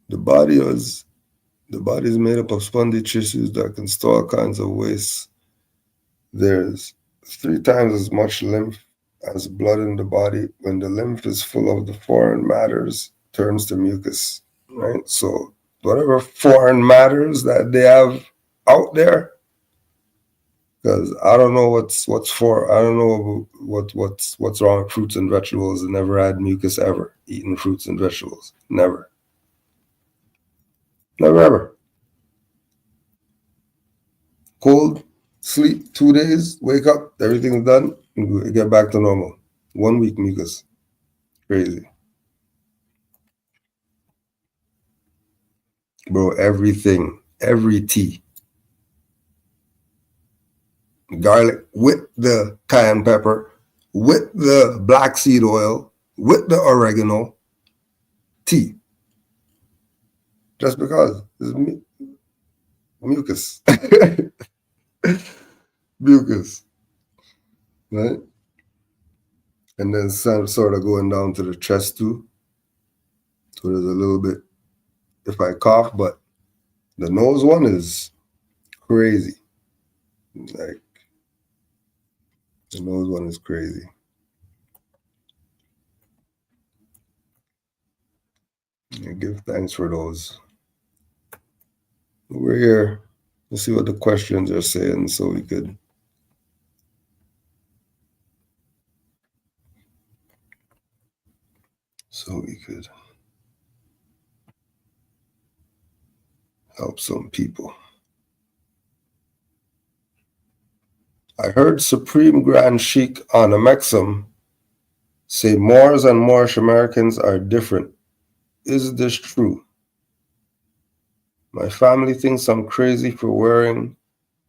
The body is made up of spongy tissues that can store all kinds of waste. There's 3 times as much lymph as blood in the body. When the lymph is full of the foreign matters, turns to mucus. Right? So whatever foreign matters that they have out there, because I don't know what's I don't know what's wrong with fruits and vegetables. I never had mucus ever eating fruits and vegetables. Never ever. Cold, sleep 2 days, wake up, everything's done, and get back to normal. 1 week mucus. Crazy. Bro, everything, every tea. Garlic with the cayenne pepper, with the black seed oil, with the oregano, tea. Just because it's mucus. Mucus. Right? And then sort of going down to the chest too. So there's a little bit, if I cough, but the nose one is crazy. Like, the nose one is crazy. Yeah, give thanks for those. We're here. Let's see what the questions are saying so we could help some people. I heard Supreme Grand Sheikh on Amexum say Moors and Moorish Americans are different. Is this true? My family thinks I'm crazy for wearing,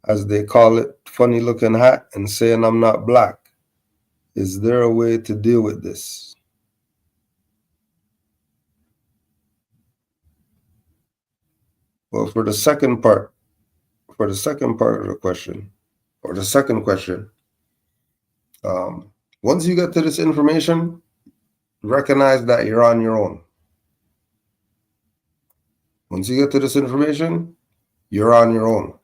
as they call it, funny looking hat and saying I'm not black. Is there a way to deal with this? Well, for the second part of the question, or the second question, once you get to this information, recognize that you're on your own. Once you get to this information, you're on your own.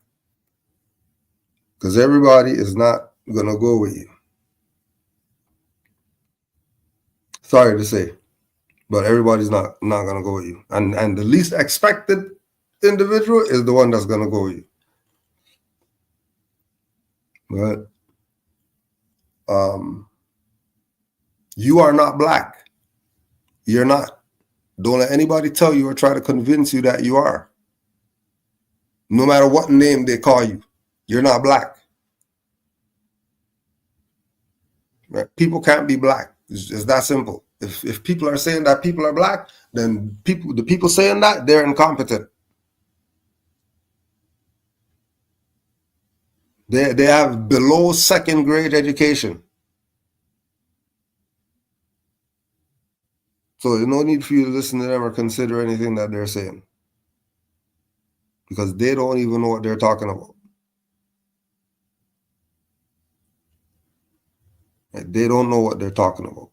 Because everybody is not going to go with you. Sorry to say. But everybody's not gonna go with you. And the least expected individual is the one that's gonna go with you. But you are not black. You're not. Don't let anybody tell you or try to convince you that you are. No matter what name they call you, you're not black. Right? People can't be black. It's that simple. If people are saying that people are black, then the people saying that, they're incompetent. They have below second grade education. So there's no need for you to listen to them or consider anything that they're saying. Because they don't even know what they're talking about. Like, they don't know what they're talking about.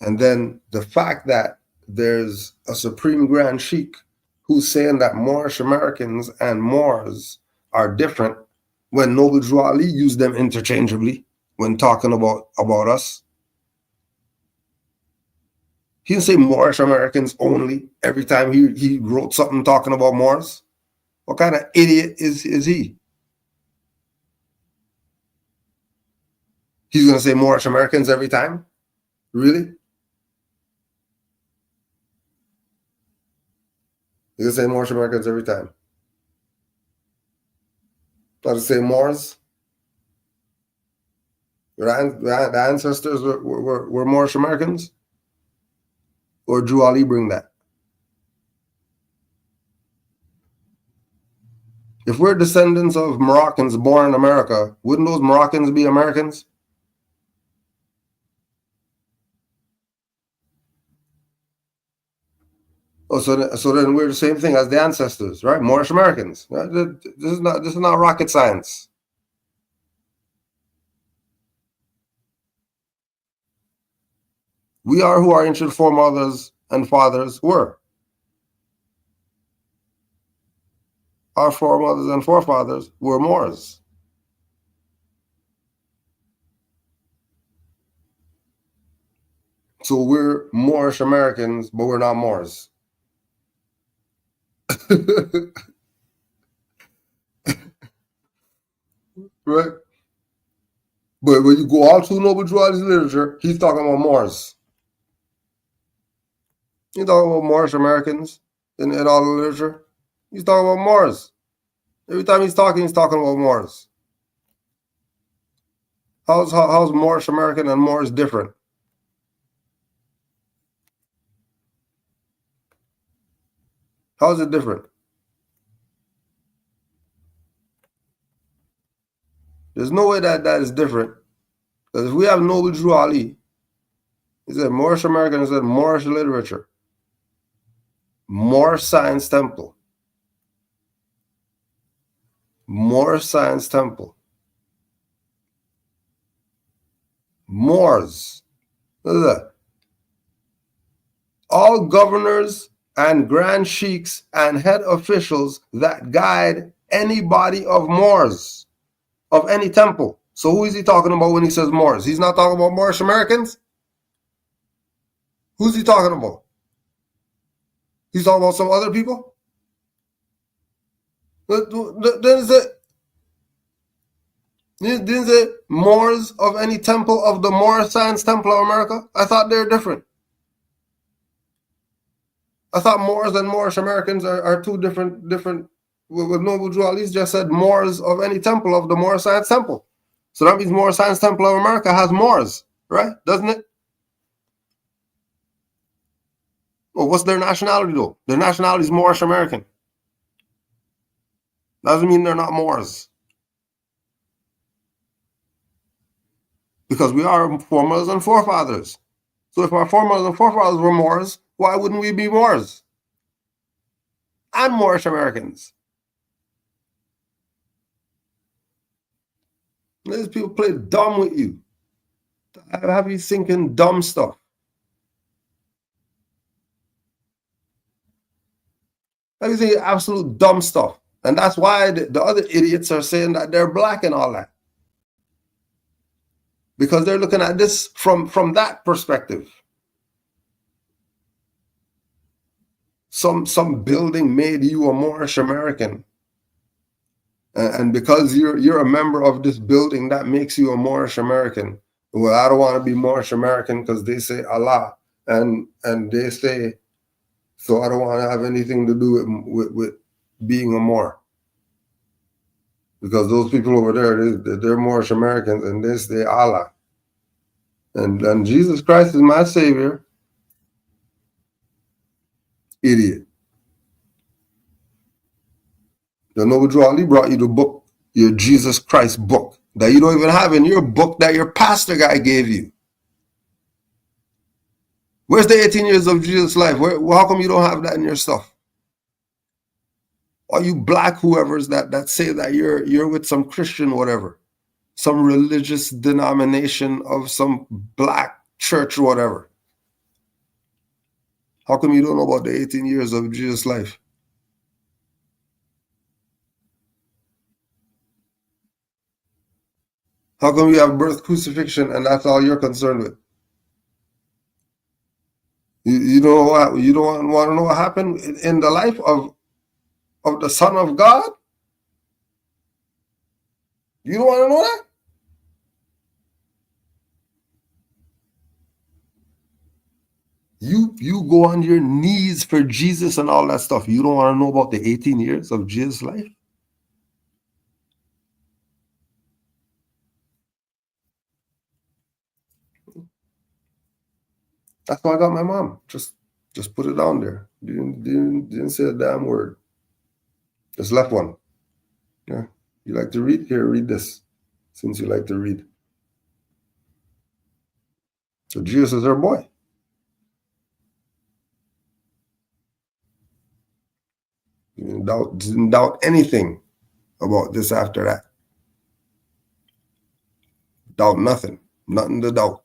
And then the fact that there's a Supreme Grand Sheikh who's saying that Moorish Americans and Moors are different when Noble Drew Ali used them interchangeably when talking about us. He didn't say Moorish Americans only every time he wrote something talking about Moors. What kind of idiot is he? He's going to say Moorish Americans every time? Really? He's going to say Moorish Americans every time. Not to say Moors. The ancestors were Moorish Americans? Or Drew Ali bring that? If we're descendants of Moroccans born in America, wouldn't those Moroccans be Americans? Oh, so then we're the same thing as the ancestors, right? Moorish Americans. Right? This is not rocket science. We are who our ancient foremothers and fathers were. Our foremothers and forefathers were Moors. So we're Moorish Americans, but we're not Moors. Right? But when you go all through Noble Drew Ali's literature, he's talking about Moors. He's talking about Moorish Americans in all the literature. He's talking about Moors. Every time he's talking about Moors. How's Moorish American and Moors different? How is it different? There's no way that is different. Because if we have Noble Drew Ali, he said Moorish American, he said Moorish literature. Moor Science Temple. Moor Science Temple. Moors. Look at that. All governors and grand sheiks and head officials that guide any body of Moors, of any temple. So who is he talking about when he says Moors? He's not talking about Moorish Americans? Who's he talking about? He's talking about some other people? Didn't say Moors of any temple of the Moor Science Temple of America? I thought they're different. I thought Moors and Moorish Americans are two different. With Noble Drew Ali's just said Moors of any temple of the Moor Science Temple. So that means Moor Science Temple of America has Moors, right? Doesn't it? Well, what's their nationality though? Their nationality is Moorish American. Doesn't mean they're not Moors. Because we are foremothers and forefathers. So if our foremothers and forefathers were Moors, why wouldn't we be Moors? And Moorish Americans. These people play dumb with you. Have you thinking dumb stuff. Have you thinking absolute dumb stuff. And that's why the other idiots are saying that they're black and all that. because they're looking at this from that perspective. Some building made you a Moorish American, and because you're a member of this building, that makes you a Moorish American. Well, I don't want to be Moorish American because they say Allah, and they say, so I don't want to have anything to do with being a Moor, because those people over there, they're Moorish Americans, and they say Allah, and Jesus Christ is my Savior. Idiot. The Noble Drew Ali brought you the book, your Jesus Christ book, that you don't even have in your book that your pastor guy gave you. Where's the 18 years of Jesus' life? How come you don't have that in your stuff? Or you black whoever's that say that you're with some Christian whatever, some religious denomination of some black church or whatever. How come you don't know about the 18 years of Jesus' life? How come you have birth, crucifixion, and that's all you're concerned with? You don't want to know what happened in the life of the Son of God? You don't want to know that? You go on your knees for Jesus and all that stuff. You don't want to know about the 18 years of Jesus' life? That's why I got my mom. Just put it down there. Didn't say a damn word. Just left one. Yeah. You like to read? Here, read this. Since you like to read. So Jesus is her boy. You didn't doubt anything about this after that. Doubt nothing. Nothing to doubt.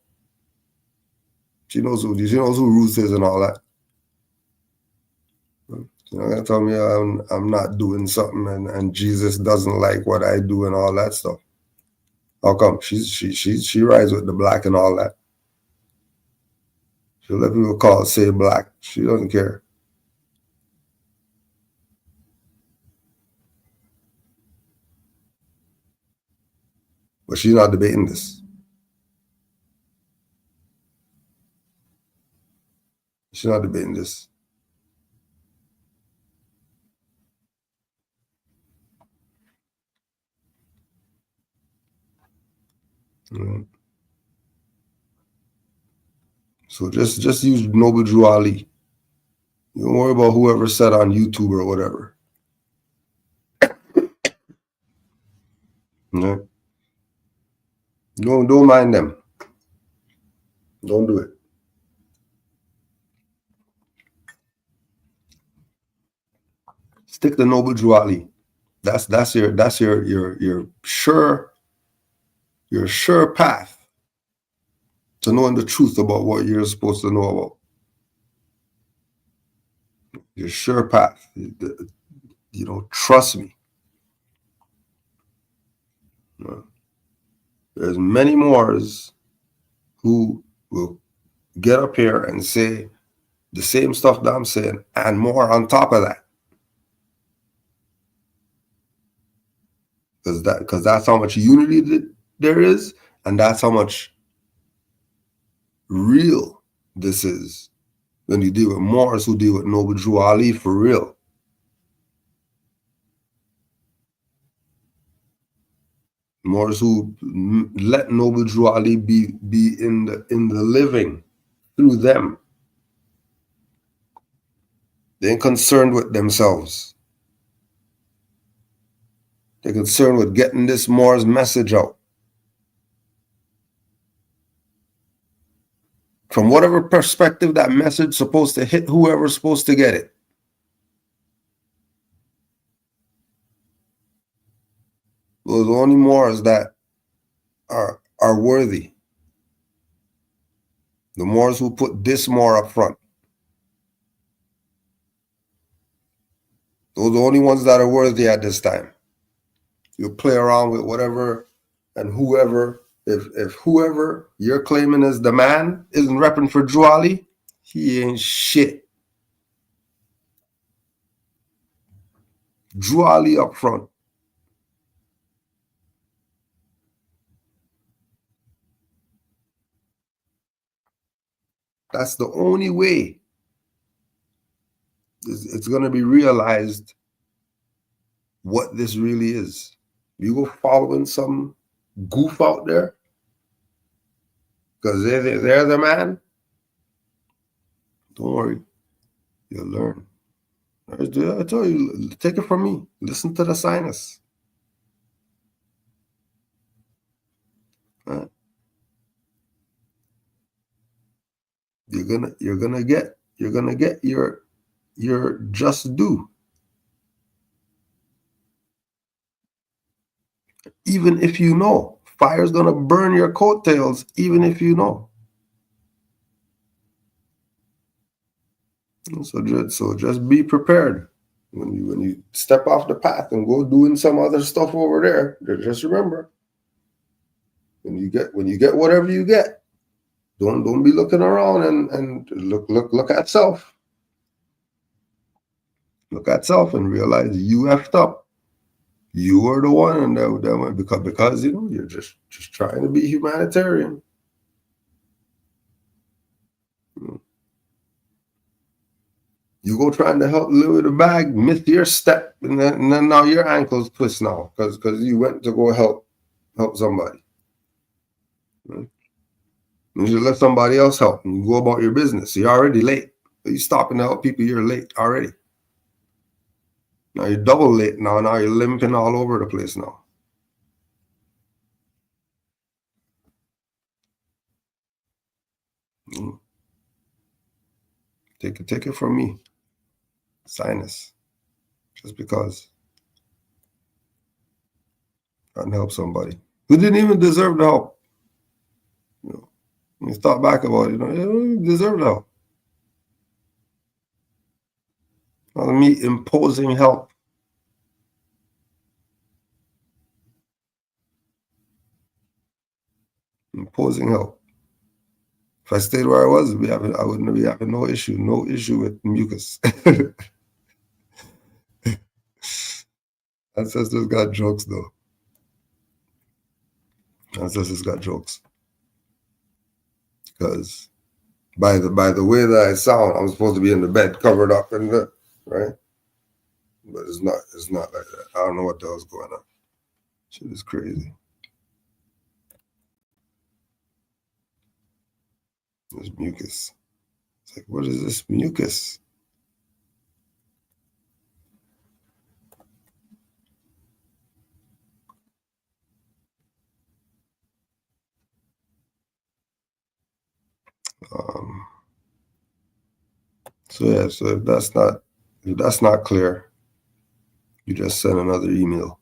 She knows who Ruth is and all that. You're not gonna tell me I'm not doing something and Jesus doesn't like what I do and all that stuff. How come? She rides with the black and all that. She'll let people say black. She doesn't care. But she's not debating this. She's not debating this. So just use Noble Drew Ali. You don't worry about whoever said on YouTube or whatever. Yeah. Don't mind them. Don't do it. Stick to Noble Drew Ali. That's your sure path to knowing the truth about what you're supposed to know about. Your sure path. Trust me. There's many Moors who will get up here and say the same stuff that I'm saying and more on top of that. Because that's how much unity there is, and that's how much real this is when you deal with Moors who deal with Noble Drew Ali for real. Moors who let Noble Drew Ali be in the living through them. They ain't concerned with themselves. They're concerned with getting this Moor's message out. From whatever perspective that message is supposed to hit whoever's supposed to get it. Those are the only Moors that are worthy. The Moors who put this Moor up front. Those are the only ones that are worthy at this time. You play around with whatever and whoever if whoever you're claiming as the man isn't repping for Drew Ali, he ain't shit. Drew Ali up front. That's the only way it's going to be realized what this really is. You go following some goof out there because they're the man. Don't worry, you'll learn. I tell you, take it from me. Listen to the sinus. Right? You're gonna get your just due. Even if you know fire's gonna burn your coattails, even if you know. So just be prepared when you step off the path and go doing some other stuff over there. Just remember, when you get whatever you get, don't be looking around and look at self. Look at self and realize you effed up. You are the one, and that because you know you're just trying to be humanitarian. You go trying to help Louis the bag, miss your step, and then now your ankles twist now because you went to go help somebody. Right? You should let somebody else help and you go about your business. You're already late. You stopping to help people, you're late already. Now you're double late now. Now you're limping all over the place now. Take it from me. Sinus. Just because. Trying to help somebody who didn't even deserve the help. You know, when you thought back about it, you deserve the help. Not me imposing help. Imposing help. If I stayed where I was, I wouldn't be having no issue with mucus. Ancestors got jokes though. Ancestors got jokes. Because by the way that I sound, I'm supposed to be in the bed covered up and right? But it's not like that. I don't know what the hell's going on. Shit is crazy. There's mucus. It's like, what is this mucus? So if that's not clear, you just send another email.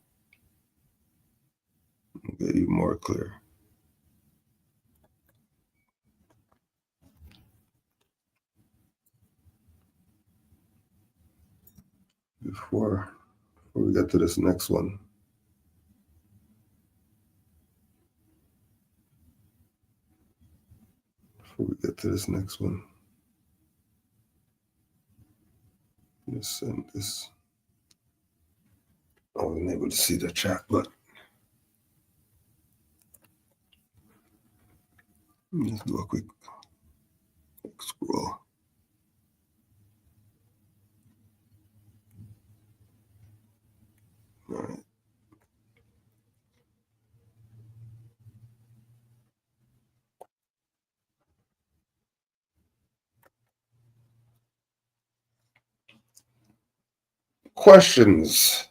It'll get you more clear. Before we get to this next one. Just send this. I wasn't able to see the chat, but let's do a quick scroll. All right. Questions.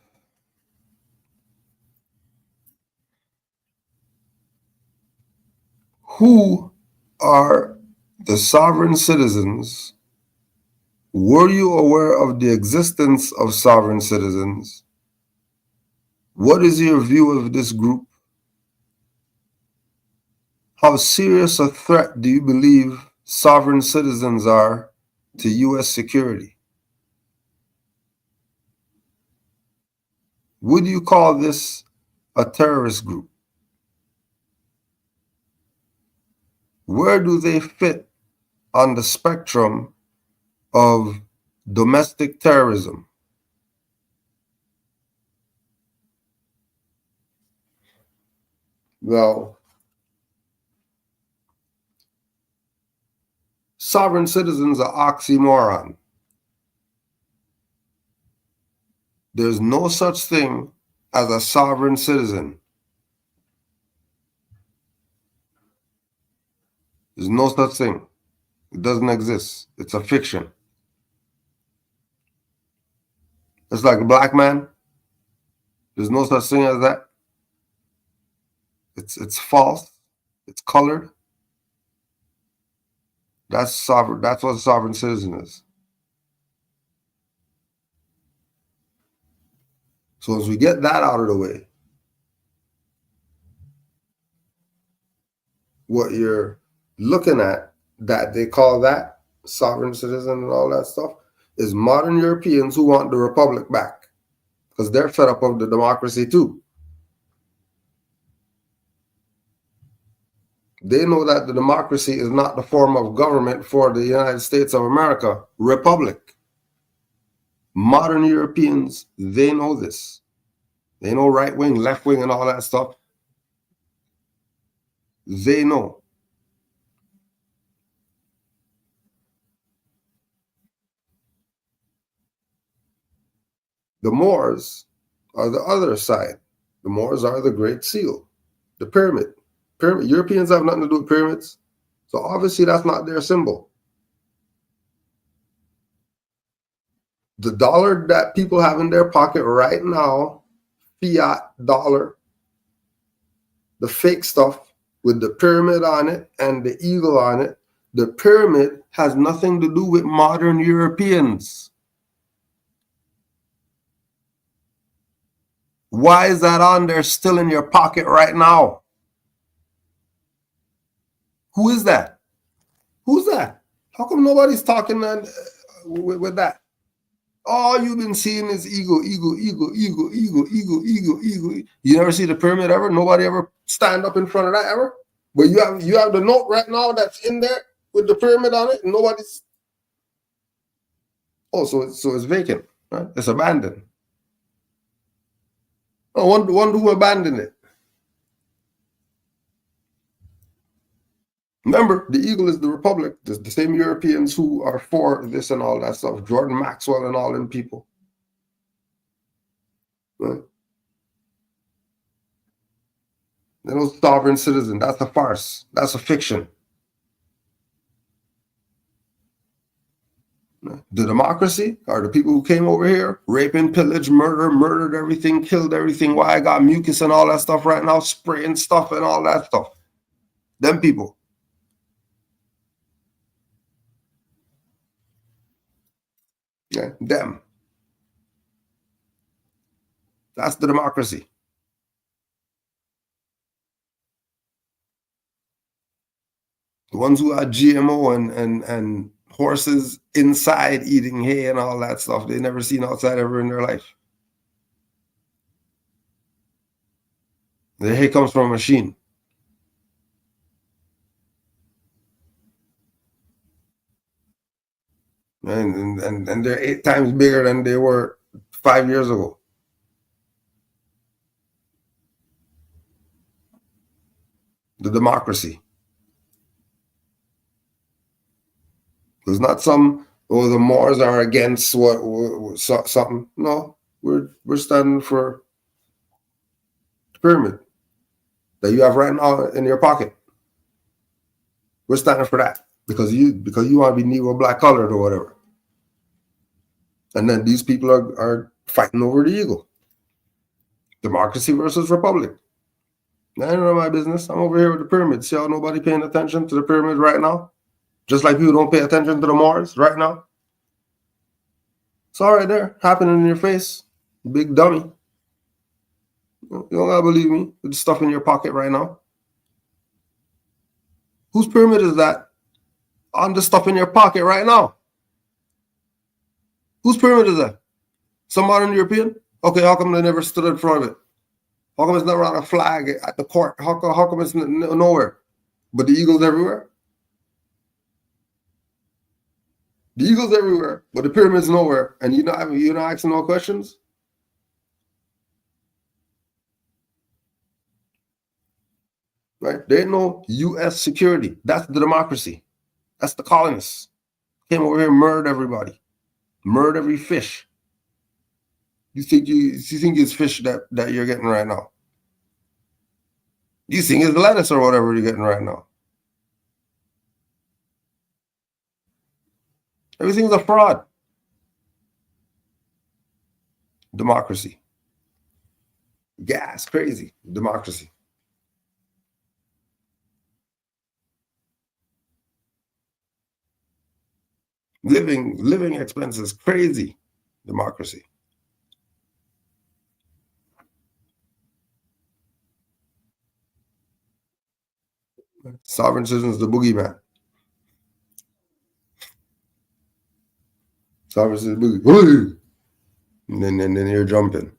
Who are the sovereign citizens? Were you aware of the existence of sovereign citizens? What is your view of this group? How serious a threat do you believe sovereign citizens are to U.S. security? Would you call this a terrorist group? where do they fit on the spectrum of domestic terrorism? Well, sovereign citizens are oxymoron. There's no such thing as a sovereign citizen. There's no such thing. It doesn't exist. It's a fiction. It's like a black man. There's no such thing as that. It's false. It's colored. That's sovereign. That's what a sovereign citizen is. So as we get that out of the way, what you're looking at, that they call that sovereign citizen and all that stuff, is modern Europeans who want the republic back because they're fed up of the democracy too. They know that the democracy is not the form of government for the United States of America, republic. Modern Europeans, they know this. They know right wing, left wing, and all that stuff. They know. The Moors are the other side. The Moors are the Great Seal, the pyramid. Europeans have nothing to do with pyramids. So obviously that's not their symbol. The dollar that people have in their pocket right now, fiat dollar, the fake stuff with the pyramid on it and the eagle on it, the pyramid has nothing to do with modern Europeans. Why is that on there still in your pocket right now? Who is that? Who's that? How come nobody's talking with that? All you've been seeing is ego. You never see the pyramid ever? Nobody ever stand up in front of that ever? But you have the note right now that's in there with the pyramid on it, and nobody's. Oh, so it's vacant, right? It's abandoned. I wonder who abandoned it. Remember, the eagle is the republic. The same Europeans who are for this and all that stuff. Jordan Maxwell and all them people. Right? They're no sovereign citizen. That's a farce. That's a fiction. The democracy are the people who came over here, raping, pillaged, murdered everything, killed everything. Why I got mucus and all that stuff right now, spraying stuff and all that stuff. Them people. Yeah, them. That's the democracy. The ones who had GMO and horses inside eating hay and all that stuff, they never seen outside ever in their life. The hay comes from a machine. And they're 8 times bigger than they were 5 years ago. The democracy. There's not some, the Moors are against something. No, we're standing for the pyramid that you have right now in your pocket. We're standing for that because you want to be Negro black colored or whatever. And then these people are fighting over the eagle. Democracy versus republic. I don't know my business. I'm over here with the pyramid. See how nobody paying attention to the pyramid right now? Just like people don't pay attention to the Moors right now. It's all right there, happening in your face, big dummy. You don't gotta believe me with the stuff in your pocket right now. Whose pyramid is that on the stuff in your pocket right now? Whose pyramid is that? Some modern European? Okay, how come they never stood in front of it? How come it's never on a flag at the court? How come it's nowhere? But the eagle's everywhere? The eagle's everywhere, but the pyramid's nowhere. And you're not asking no questions? Right? There ain't no U.S. security. That's the democracy. That's the colonists. Came over here and murdered everybody. Murdered every fish. You think it's fish that you're getting right now? You think it's lettuce or whatever you're getting right now? Everything's a fraud. Democracy. Gas, crazy. Democracy. Living expenses, crazy. Democracy. Sovereign citizens, the boogeyman. Sovereign citizens, boogie. And then you're jumping.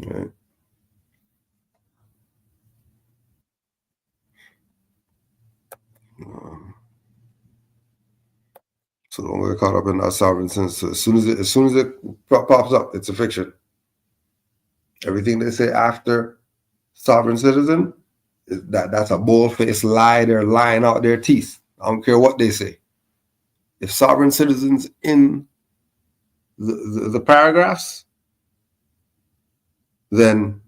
Right. So don't get caught up in that sovereign sense. As soon as it pops up, it's a fiction. Everything they say after sovereign citizen, that's a bold-faced lie. They're lying out their teeth. I don't care what they say. If sovereign citizens in the paragraphs, then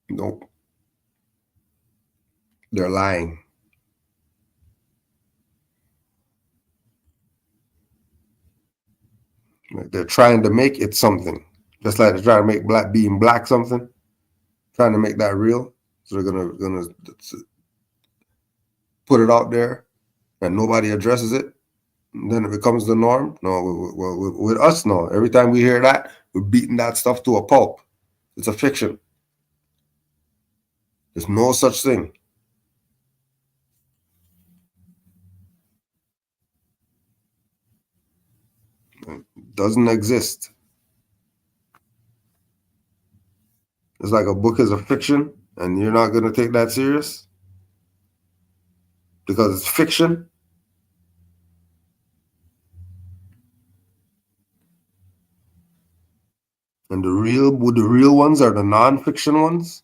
nope. They're lying. They're trying to make it something. Just like they're trying to make being black something. Trying to make that real. So they're gonna put it out there and nobody addresses it. And then it becomes the norm. No, with us, no. Every time we hear that, we're beating that stuff to a pulp. It's a fiction. There's no such thing. It doesn't exist. It's like a book is a fiction and you're not going to take that serious because it's fiction. And the real ones are the non-fiction ones.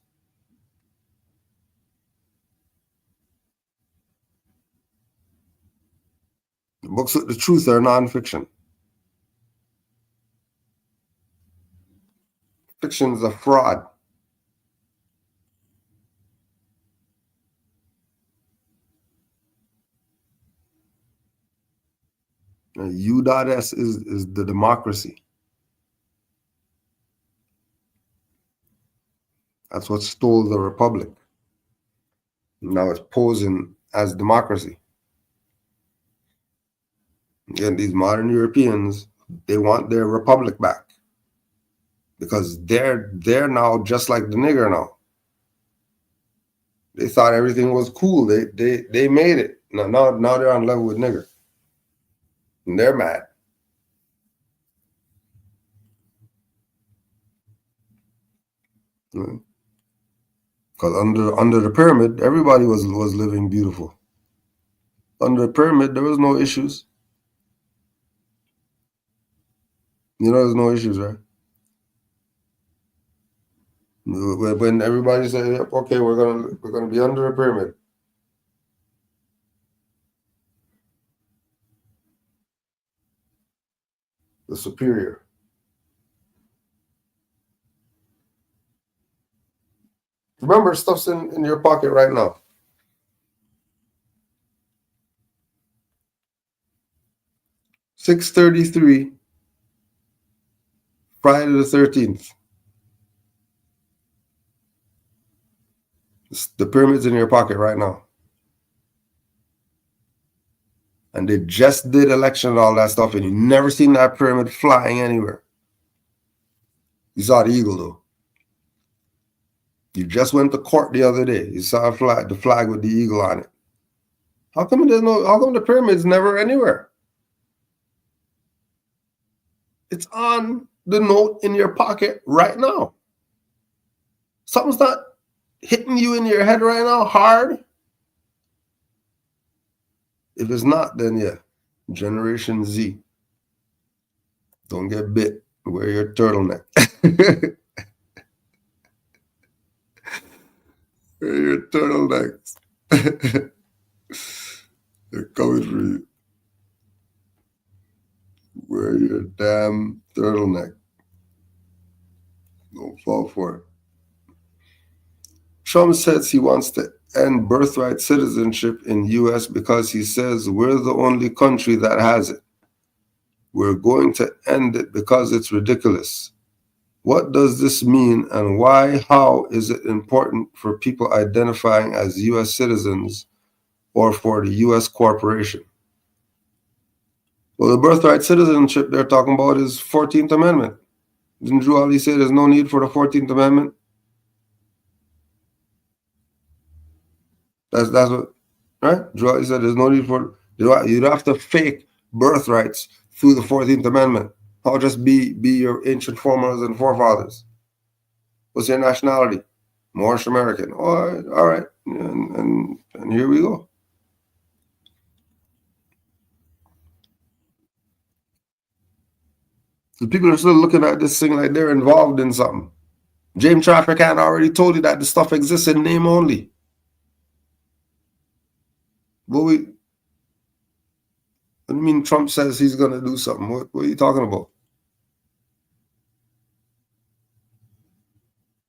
The books with the truth are non-fiction. Fiction is a fraud. And U.S. is the democracy. That's what stole the republic. Now it's posing as democracy. And these modern Europeans, they want their republic back because they're now just like the nigger now. They thought everything was cool. They made it. Now they're on level with nigger. And they're mad. Because under the pyramid, everybody was living beautiful. Under the pyramid, there was no issues. You know, there's no issues, right? When everybody said, "Okay, we're gonna be under a pyramid," the superior. Remember, stuff's in your pocket right now. $6:33, Friday the 13th. The pyramid's in your pocket right now. And they just did election and all that stuff, and you never seen that pyramid flying anywhere. You saw the eagle, though. You just went to court the other day. You saw the flag with the eagle on it. How come the pyramid's never anywhere? It's on the note in your pocket right now. Something's not hitting you in your head right now hard. If it's not, then yeah, Generation Z. Don't get bit. Wear your turtleneck. Wear your turtlenecks. They're coming for you. Wear your damn turtleneck. Don't fall for it. Trump says he wants to end birthright citizenship in U.S. because he says we're the only country that has it. We're going to end it because it's ridiculous. What does this mean, and how is it important for people identifying as U.S. citizens or for the U.S. corporation? Well, the birthright citizenship they're talking about is 14th Amendment. Didn't Drew Ali say there's no need for the 14th Amendment? That's what, right? Drew Ali said there's no need for, you'd have to fake birthrights through the 14th Amendment. Or just be your ancient foremothers and forefathers. What's your nationality? Moorish American. All right. And here we go. The people are still looking at this thing like they're involved in something. James Traficant already told you that the stuff exists in name only. What do you mean Trump says he's going to do something? What are you talking about?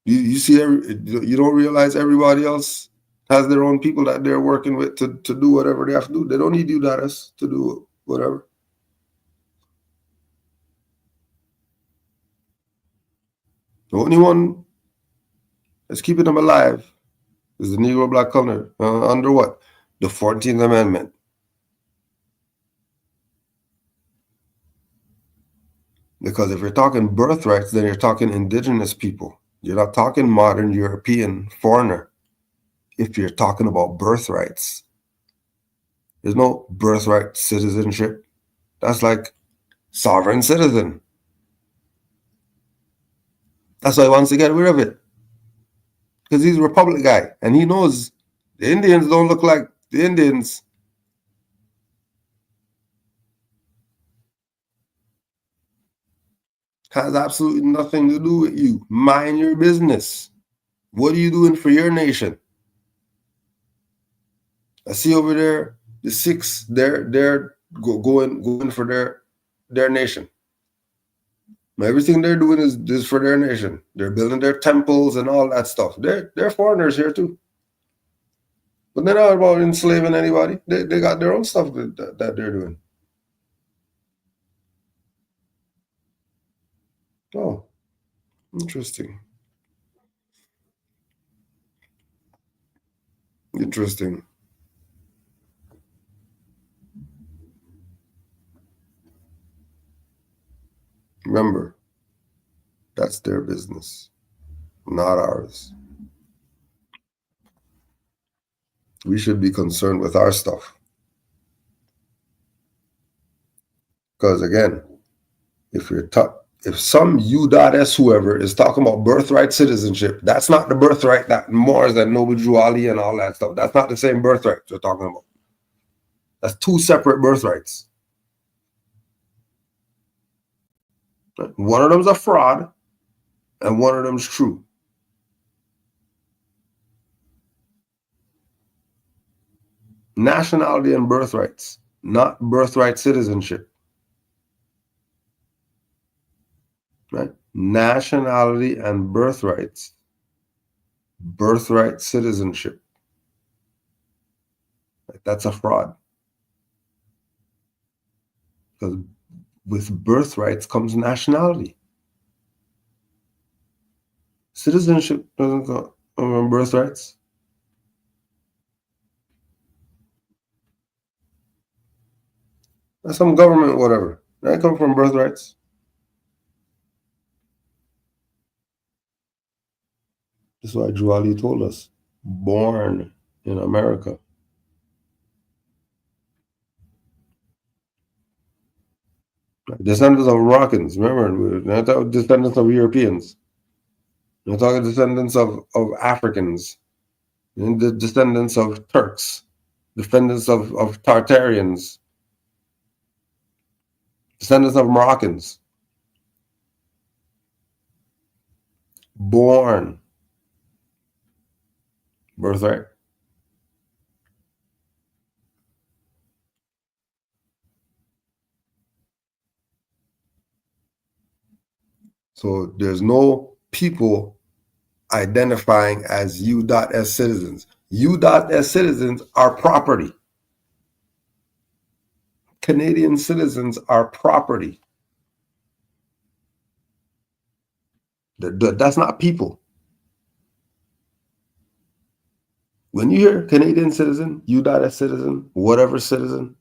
You see, you don't realize everybody else has their own people that they're working with to do whatever they have to do. They don't need you, Darius, to do whatever. The only one that's keeping them alive is the Negro Black color. Under what? The 14th Amendment. Because if you're talking birthrights, then you're talking indigenous people. You're not talking modern European foreigner. If you're talking about birthrights, there's no birthright citizenship. That's like sovereign citizen. That's why he wants to get rid of it. Because he's a Republic guy. And he knows the Indians don't look like the Indians. Has absolutely nothing to do with you. Mind your business. What are you doing for your nation? I see over there the Sikhs. They're going for their nation. Everything they're doing is for their nation. They're building their temples and all that stuff. They're foreigners here too. But they're not about enslaving anybody. They got their own stuff that they're doing. Oh, interesting. Interesting. Remember, that's their business, not ours. We should be concerned with our stuff. Because again, if some U.S. whoever is talking about birthright citizenship, that's not the birthright that Moors and Noble Drew Ali and all that stuff. That's not the same birthright they're talking about. That's two separate birthrights. One of them's a fraud, and one of them's true. Nationality and birthrights, not birthright citizenship. Right? Nationality and birthrights, birthright citizenship. That's a fraud. Because with birthrights comes nationality. Citizenship doesn't come from birthrights. That's some government, whatever. That come from birthrights. That's why Drew Ali told us, born in America. Descendants of Moroccans. Remember, we're not talking descendants of Europeans. We're talking descendants of Africans, and the descendants of Turks, descendants of Tartarians, descendants of Moroccans, born birthright. So there's no people identifying as U.S. citizens. U.S. citizens are property. Canadian citizens are property. That's not people. When you hear Canadian citizen, U.S. citizen, whatever citizen,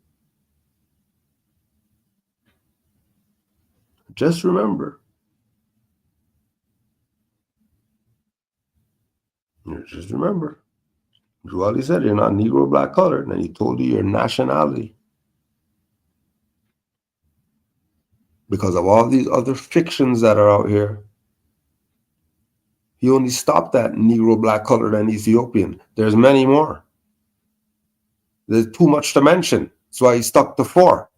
just remember. Just remember. Juali said you're not Negro, black, colored, and he told you your nationality. Because of all these other fictions that are out here, he only stopped at Negro, black, colored, and Ethiopian. There's many more. There's too much to mention. That's why he stuck to 4.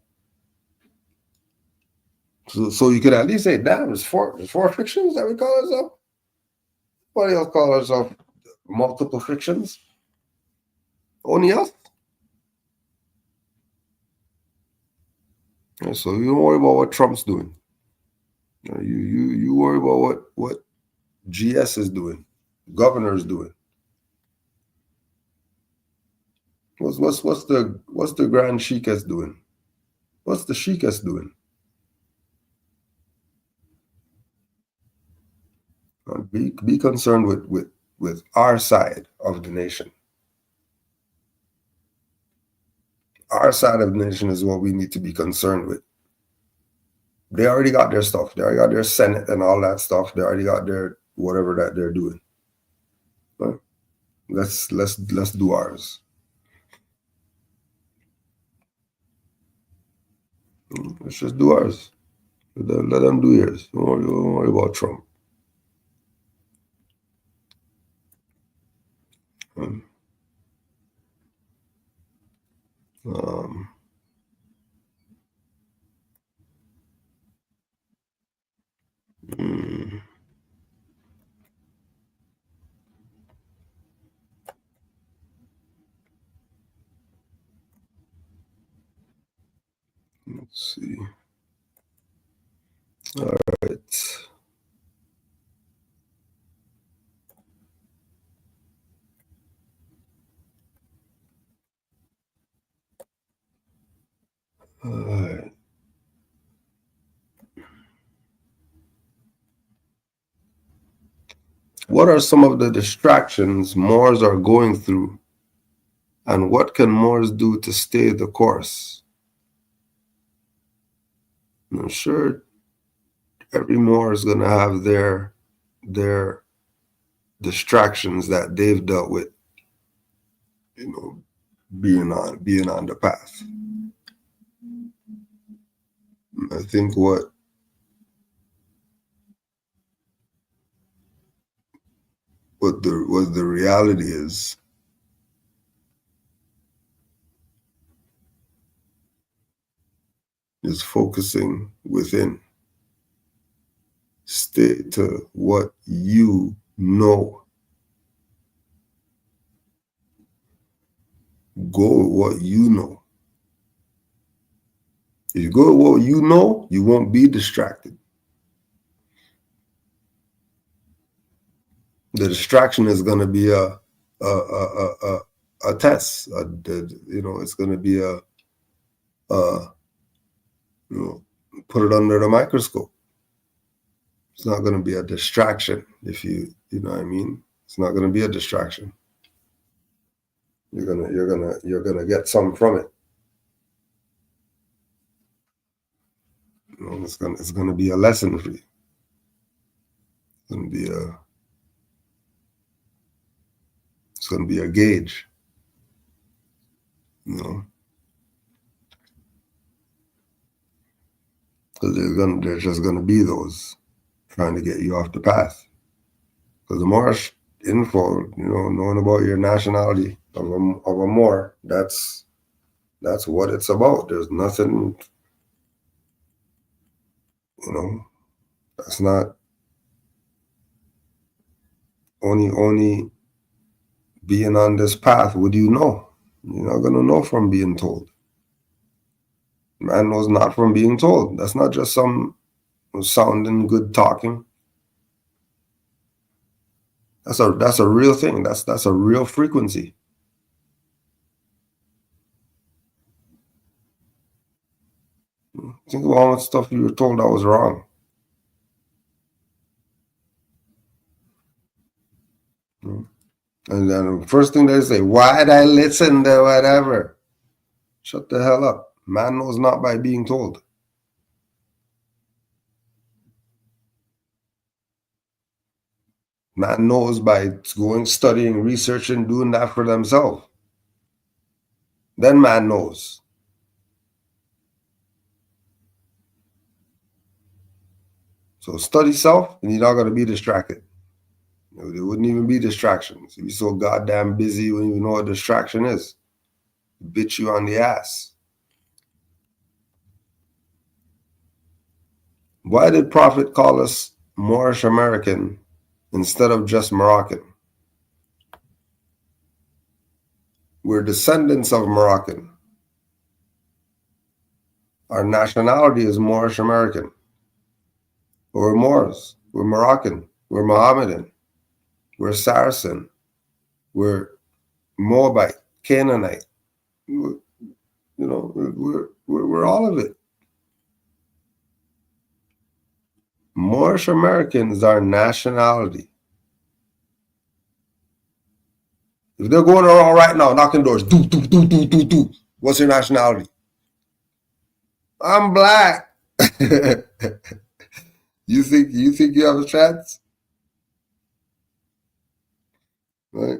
So you could at least say, damn, there's four fictions that we call ourselves. Nobody else call ourselves multiple fictions. Only us. Yeah, so you don't worry about what Trump's doing. You worry about what GS is doing, governor is doing. What's the Grand Sheikhess doing? What's the Sheikhess doing? Be concerned with our side of the nation. Our side of the nation is what we need to be concerned with. They already got their stuff. They already got their Senate and all that stuff. They already got their whatever that they're doing. But let's do ours. Let's just do ours. Let them do theirs. Don't worry about Trump. Let's see. All right. All right. What are some of the distractions Moors are going through, and what can Moors do to stay the course? I'm sure every Moor is going to have their distractions that they've dealt with, being on the path. I think what the reality is focusing within. Stay to what you know. Go with what you know. If you go with what you know, you won't be distracted. The distraction is going to be a test. It's going to be put it under the microscope. It's not going to be a distraction. If you know what I mean. It's not going to be a distraction. You're gonna get something from it. It's gonna be a lesson for you. It's gonna be a gauge. Because there's just gonna be those trying to get you off the path. Because the Moorish info, knowing about your nationality of a Moor, that's what it's about. There's nothing, that's not only being on this path would you know. You're not gonna know from being told. Man knows not from being told. That's not just some sounding good talking. That's a real thing. That's a real frequency. Think of all that stuff you were told that was wrong. And then the first thing they say, why'd I listen to whatever? Shut the hell up. Man knows not by being told. Man knows by going, studying, researching, doing that for themselves. Then man knows. So study self, and you're not going to be distracted. There wouldn't even be distractions. You'd be so goddamn busy you wouldn't even know what distraction is. Bitch you on the ass. Why did Prophet call us Moorish American instead of just Moroccan? We're descendants of Moroccan. Our nationality is Moorish American. We're Moors. We're Moroccan. We're Mohammedan. We're Saracen. We're Moabite, Canaanite. We're all of it. Moorish American is our nationality. If they're going around right now, knocking doors, do. What's your nationality? I'm black. You think you have a chance? Right?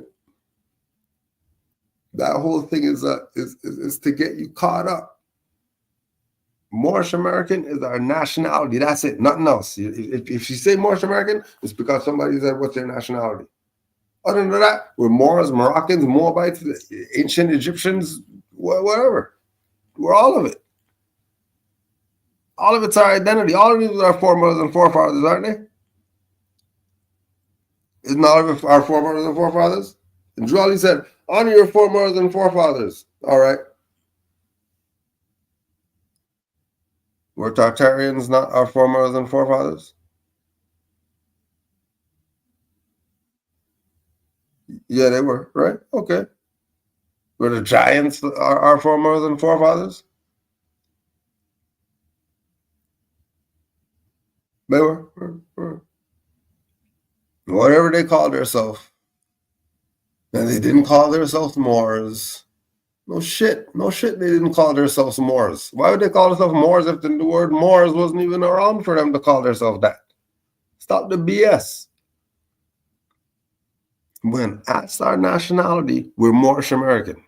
That whole thing is to get you caught up. Moorish American is our nationality. That's it. Nothing else. If you say Moorish American, it's because somebody said, what's your nationality? Other than that, we're Moors, Moroccans, Moabites, ancient Egyptians, whatever. We're all of it. All of it's our identity. All of these are our foremothers and forefathers, aren't they? Isn't all of it our foremothers and forefathers? And Jolly said, honor your foremothers and forefathers. All right. Were Tartarians not our foremothers and forefathers? Yeah, they were, right? Okay. Were the giants our foremothers and forefathers? They were. Whatever they called themselves. And they didn't call themselves Moors. No shit, they didn't call themselves Moors. Why would they call themselves Moors if the word Moors wasn't even around for them to call themselves that? Stop the BS. When asked our nationality, we're Moorish American.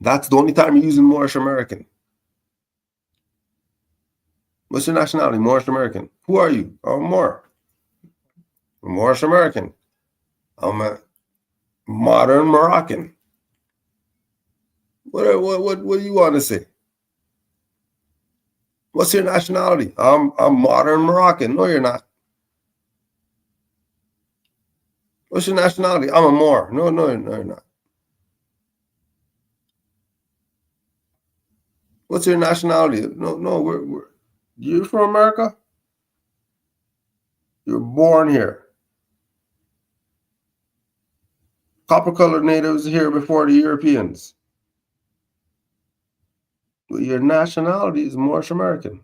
That's the only time you're using Moorish American. What's your nationality? Moorish American. Who are you? I'm Moor. I'm Moorish American. I'm a modern Moroccan. What do you want to say? What's your nationality? I'm modern Moroccan. No, you're not. What's your nationality? I'm a Moor. No, you're not. What's your nationality? No, you're from America? You're born here. Copper-colored natives here before the Europeans. But your nationality is Moorish American.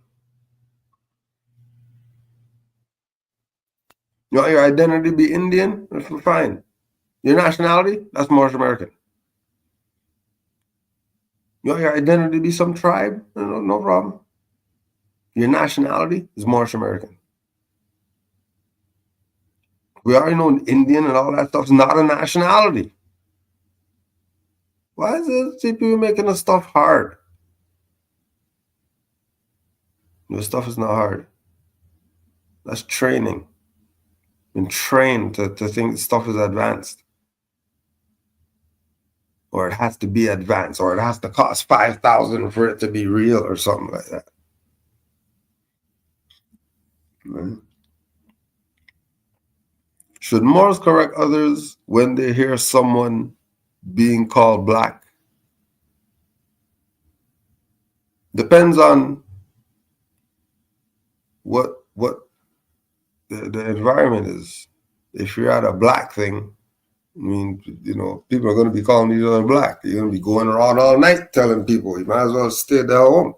You want your identity to be Indian? That's fine. Your nationality? That's Moorish American. You want your identity to be some tribe? No problem. Your nationality is Moorish American. We already know Indian and all that stuff is not a nationality. Why is it people making this stuff hard? This stuff is not hard. That's training. Been trained to think stuff is advanced. Or it has to be advanced, or it has to cost $5,000 for it to be real, or something like that. Right? Should Moors correct others when they hear someone being called black? Depends on what the environment is. If you're at a black thing, I mean, you know, people are going to be calling each other black. You're going to be going around all night telling people, you might as well stay at home.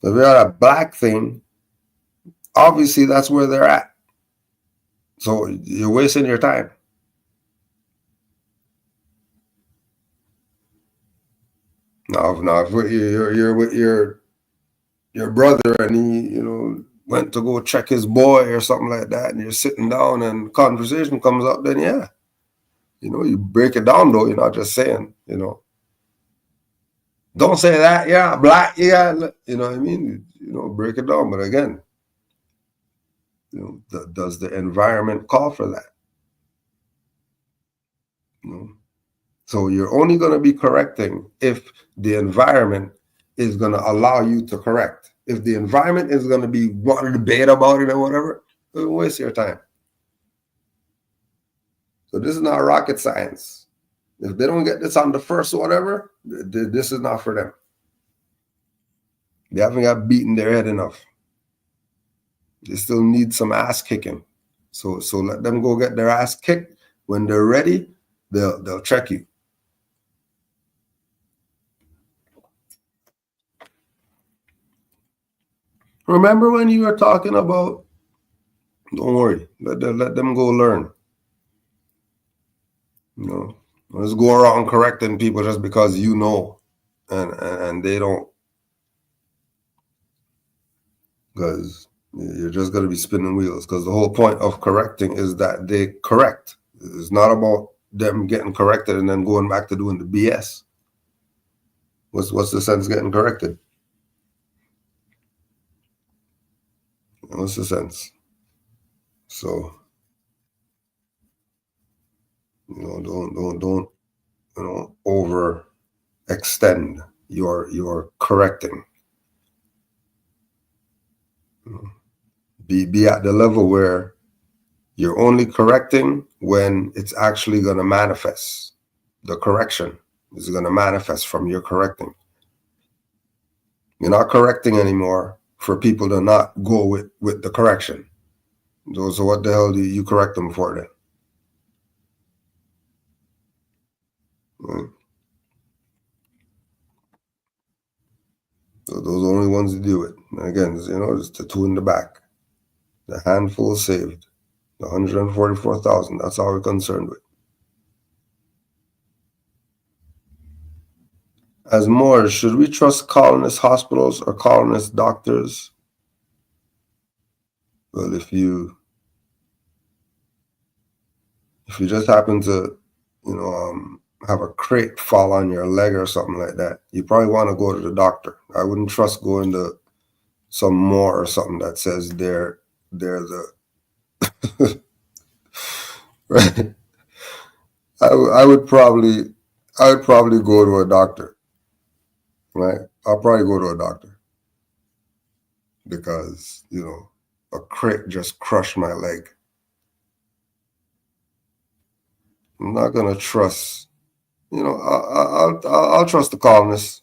If you're at a black thing, obviously that's where they're at. So you're wasting your time. Now if you're with your brother and he, you know, went to go check his boy or something like that, and you're sitting down and conversation comes up, then yeah, you know, you break it down though. You're not just saying, you know, don't say that, yeah, black, yeah, you know what I mean? You know, break it down. But again, you know, does the environment call for that? You know, so you're only going to be correcting if the environment is going to allow you to correct. If the environment is going to be wanting to debate about it or whatever, don't waste your time. So this is not rocket science. If they don't get this on the first whatever, this is not for them. They haven't got beaten their head enough. They still need some ass kicking. So let them go get their ass kicked. When they're ready, they'll check you. Remember when you were talking about, don't worry, let them go learn. You know, let's go around correcting people just because you know and they don't. Because you're just going to be spinning wheels. Because the whole point of correcting is that they correct. It's not about them getting corrected and then going back to doing the BS. What's the sense getting corrected? What's the sense? So, you know, don't you know, overextend your correcting. You know, be at the level where you're only correcting when it's actually going to manifest. The correction is going to manifest from your correcting. You're not correcting anymore for people to not go with the correction. So what the hell do you correct them for then? Right. So those are the only ones that do it. And again, you know, it's the two in the back. The handful saved. The 144,000. That's all we're concerned with. As Moors, should we trust colonist hospitals or colonist doctors? Well, if you just happen to, you know, have a crate fall on your leg or something like that, you probably want to go to the doctor. I wouldn't trust going to some Moor or something that says they're the right. I would probably go to a doctor. Right? I'll probably go to a doctor because, you know, a crate just crushed my leg. I'm not gonna trust, you know, I'll trust the colonists.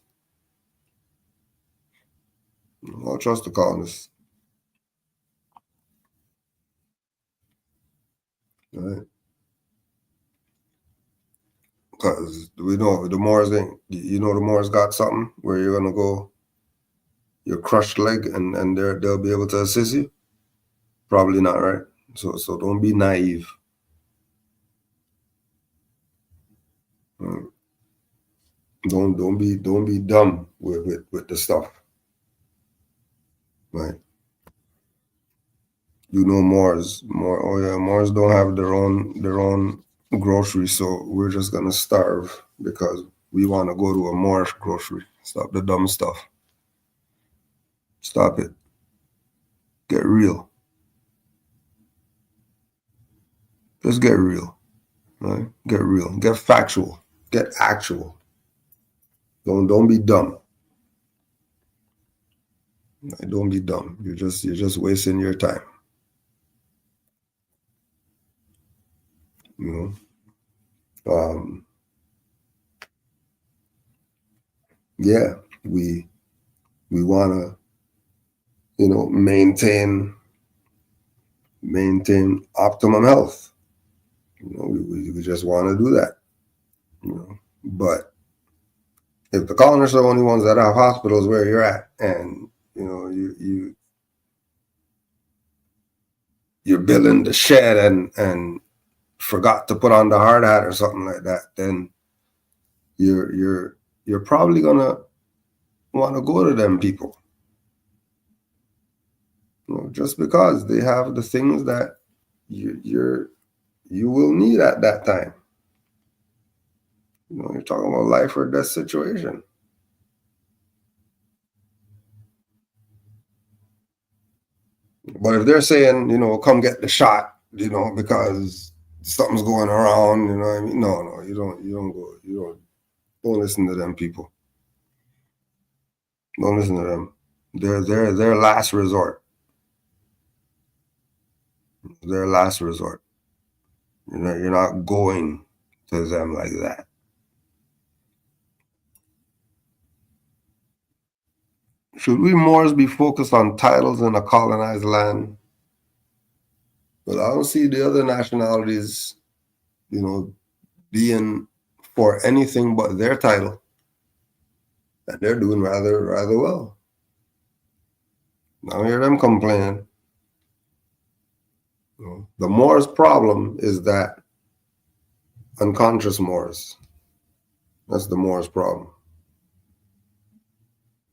I'll trust the colonists. Right? Because we know the Moors ain't, you know, the Moors got something where you're gonna go, your crushed leg, and they'll be able to assist you. Probably not, right? So don't be naive. Right? Don't be dumb with the stuff. Right? You know, Moors don't have their own grocery, so we're just gonna starve because we want to go to a Moorish grocery. Stop the dumb stuff. Stop it. Get real. Just get real. Right? Get real. Get factual. Get actual. Don't be dumb. Don't be dumb. You're just wasting your time. You know. Yeah, we wanna, maintain optimum health. We just want to do that. But if the colonists are the only ones that have hospitals where you're at, and you're building the shed and forgot to put on the hard hat or something like that, then you're probably gonna want to go to them people. Just because they have the things that you will need at that time. You're talking about life or death situation. But if they're saying, come get the shot, because something's going around, you know what I mean? No, you don't listen to them people. Don't listen to them. They're their last resort. Their last resort. You're not going to them like that. Should we Moors be focused on titles in a colonized land? Well, I don't see the other nationalities, being for anything but their title. And they're doing rather well. I don't hear them complaining. The Moors' problem is that unconscious Moors. That's the Moors' problem.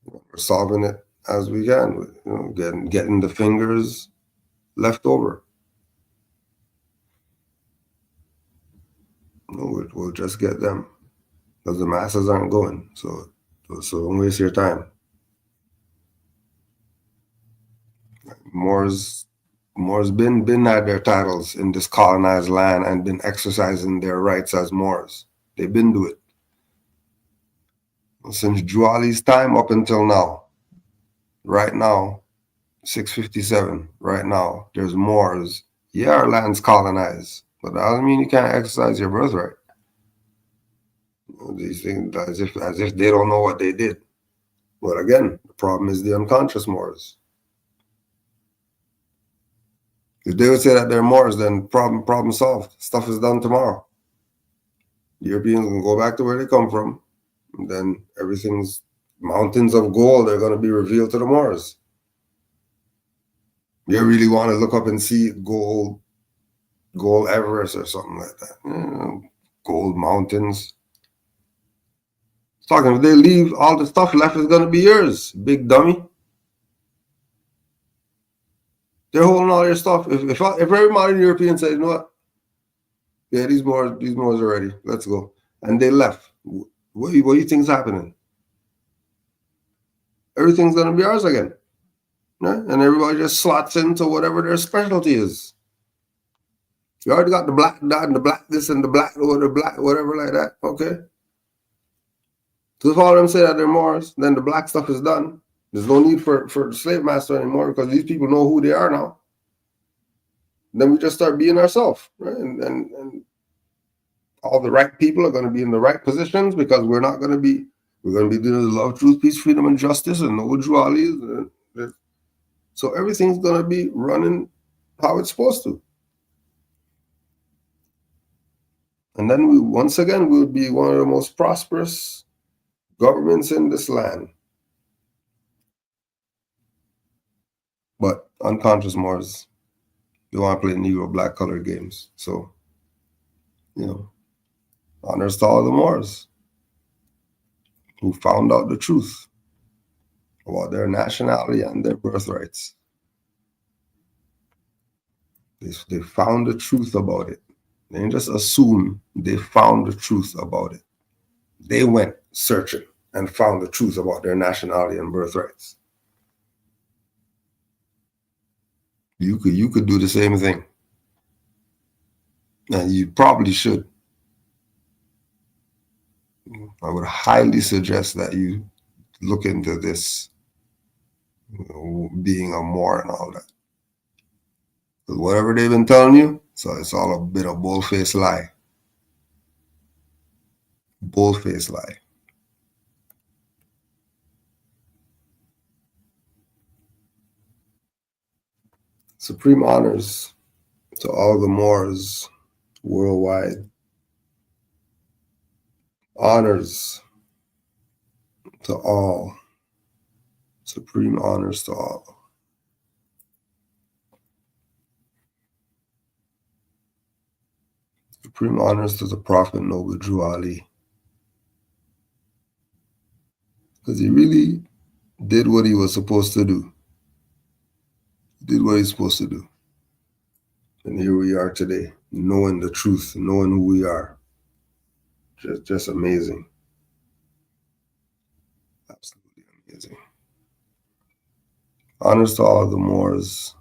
We're solving it as we can, getting the fingers left over. We'll just get them, because the masses aren't going. So don't waste your time. Moors been at their titles in this colonized land and been exercising their rights as Moors. They've been doing it since Juali's time up until now. Right now, 657. Right now, there's Moors. Yeah, our land's colonized, but that doesn't mean you can't exercise your birthright. These things, as if they don't know what they did. But again, the problem is the unconscious Moors. If they would say that they're Moors, then problem solved. Stuff is done tomorrow. Europeans can go back to where they come from, and then everything's mountains of gold are going to be revealed to the Moors. You really want to look up and see gold Everest or something like that. Gold mountains. Talking, if they leave, all the stuff left is going to be yours, big dummy. They're holding all your stuff. If every modern European said, you know what? Yeah, these Moors are ready. Let's go. And they left. What do you think's happening? Everything's going to be ours again. Right? And everybody just slots into whatever their specialty is. You already got the black dot and the black this and the black or the black whatever like that. Okay. So if all of them say that they're Moors, then the black stuff is done. There's no need for the slave master anymore, because these people know who they are now. Then we just start being ourselves, right? And all the right people are going to be in the right positions, because we're going to be doing the love, truth, peace, freedom, and justice, and no Jualis. So everything's going to be running how it's supposed to. And then once again, we'll be one of the most prosperous governments in this land. But unconscious Moors, they want to play Negro black colored games. So, honors to all the Moors who found out the truth about their nationality and their birthrights. They found the truth about it. They didn't just assume, they found the truth about it. They went searching and found the truth about their nationality and birthrights. You could do the same thing. And you probably should. I would highly suggest that you look into this, being a Moor and all that. Because whatever they've been telling you, so it's all a bit of bold-faced lie. Bold-faced lie. Supreme honors to all the Moors worldwide. Honors to all. Supreme honors to all. Supreme honors to the Prophet Noble Drew Ali. Because he really did what he was supposed to do. Did what he's supposed to do. And here we are today, knowing the truth, knowing who we are. Just amazing. Absolutely amazing. Honors to all the Moors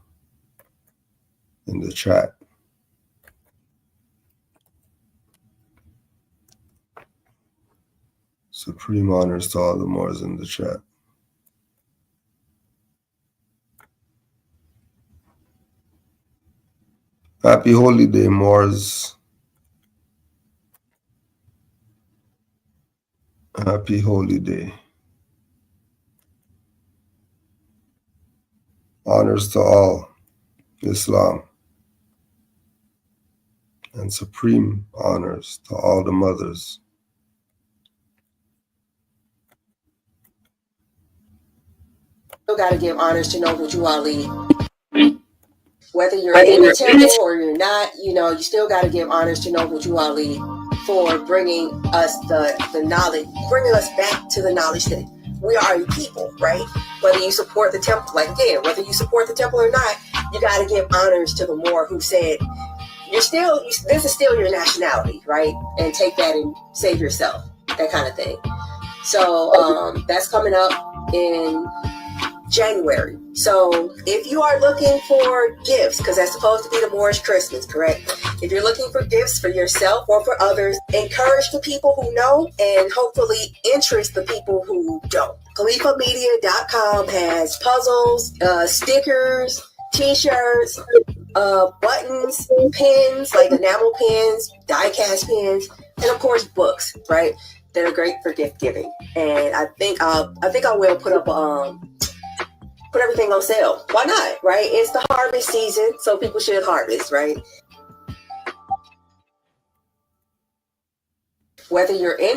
in the chat. Supreme honors to all the Moors in the chat. Happy Holy Day, Moors. Happy Holy Day. Honors to all Islam. And supreme honors to all the mothers. Still got to give honors to Noble Drew Ali. Whether you're in the temple or you're not, you still got to give honors to Noble Drew Ali for bringing us the knowledge, bringing us back to the knowledge that we are a people, right? Whether you support the temple, whether you support the temple or not, you got to give honors to the Moor who said, this is still your nationality, right? And take that and save yourself, that kind of thing. So that's coming up in January. So if you are looking for gifts, because that's supposed to be the Moorish Christmas, correct? If you're looking for gifts for yourself or for others, encourage the people who know and hopefully interest the people who don't. KhalifaMedia.com has puzzles, stickers, t-shirts, buttons, pins, like enamel pins, die-cast pins, and of course books, right? That are great for gift giving. And I think I will put up put everything on sale. Why not, right? It's the harvest season, so people should harvest, right? Whether you're in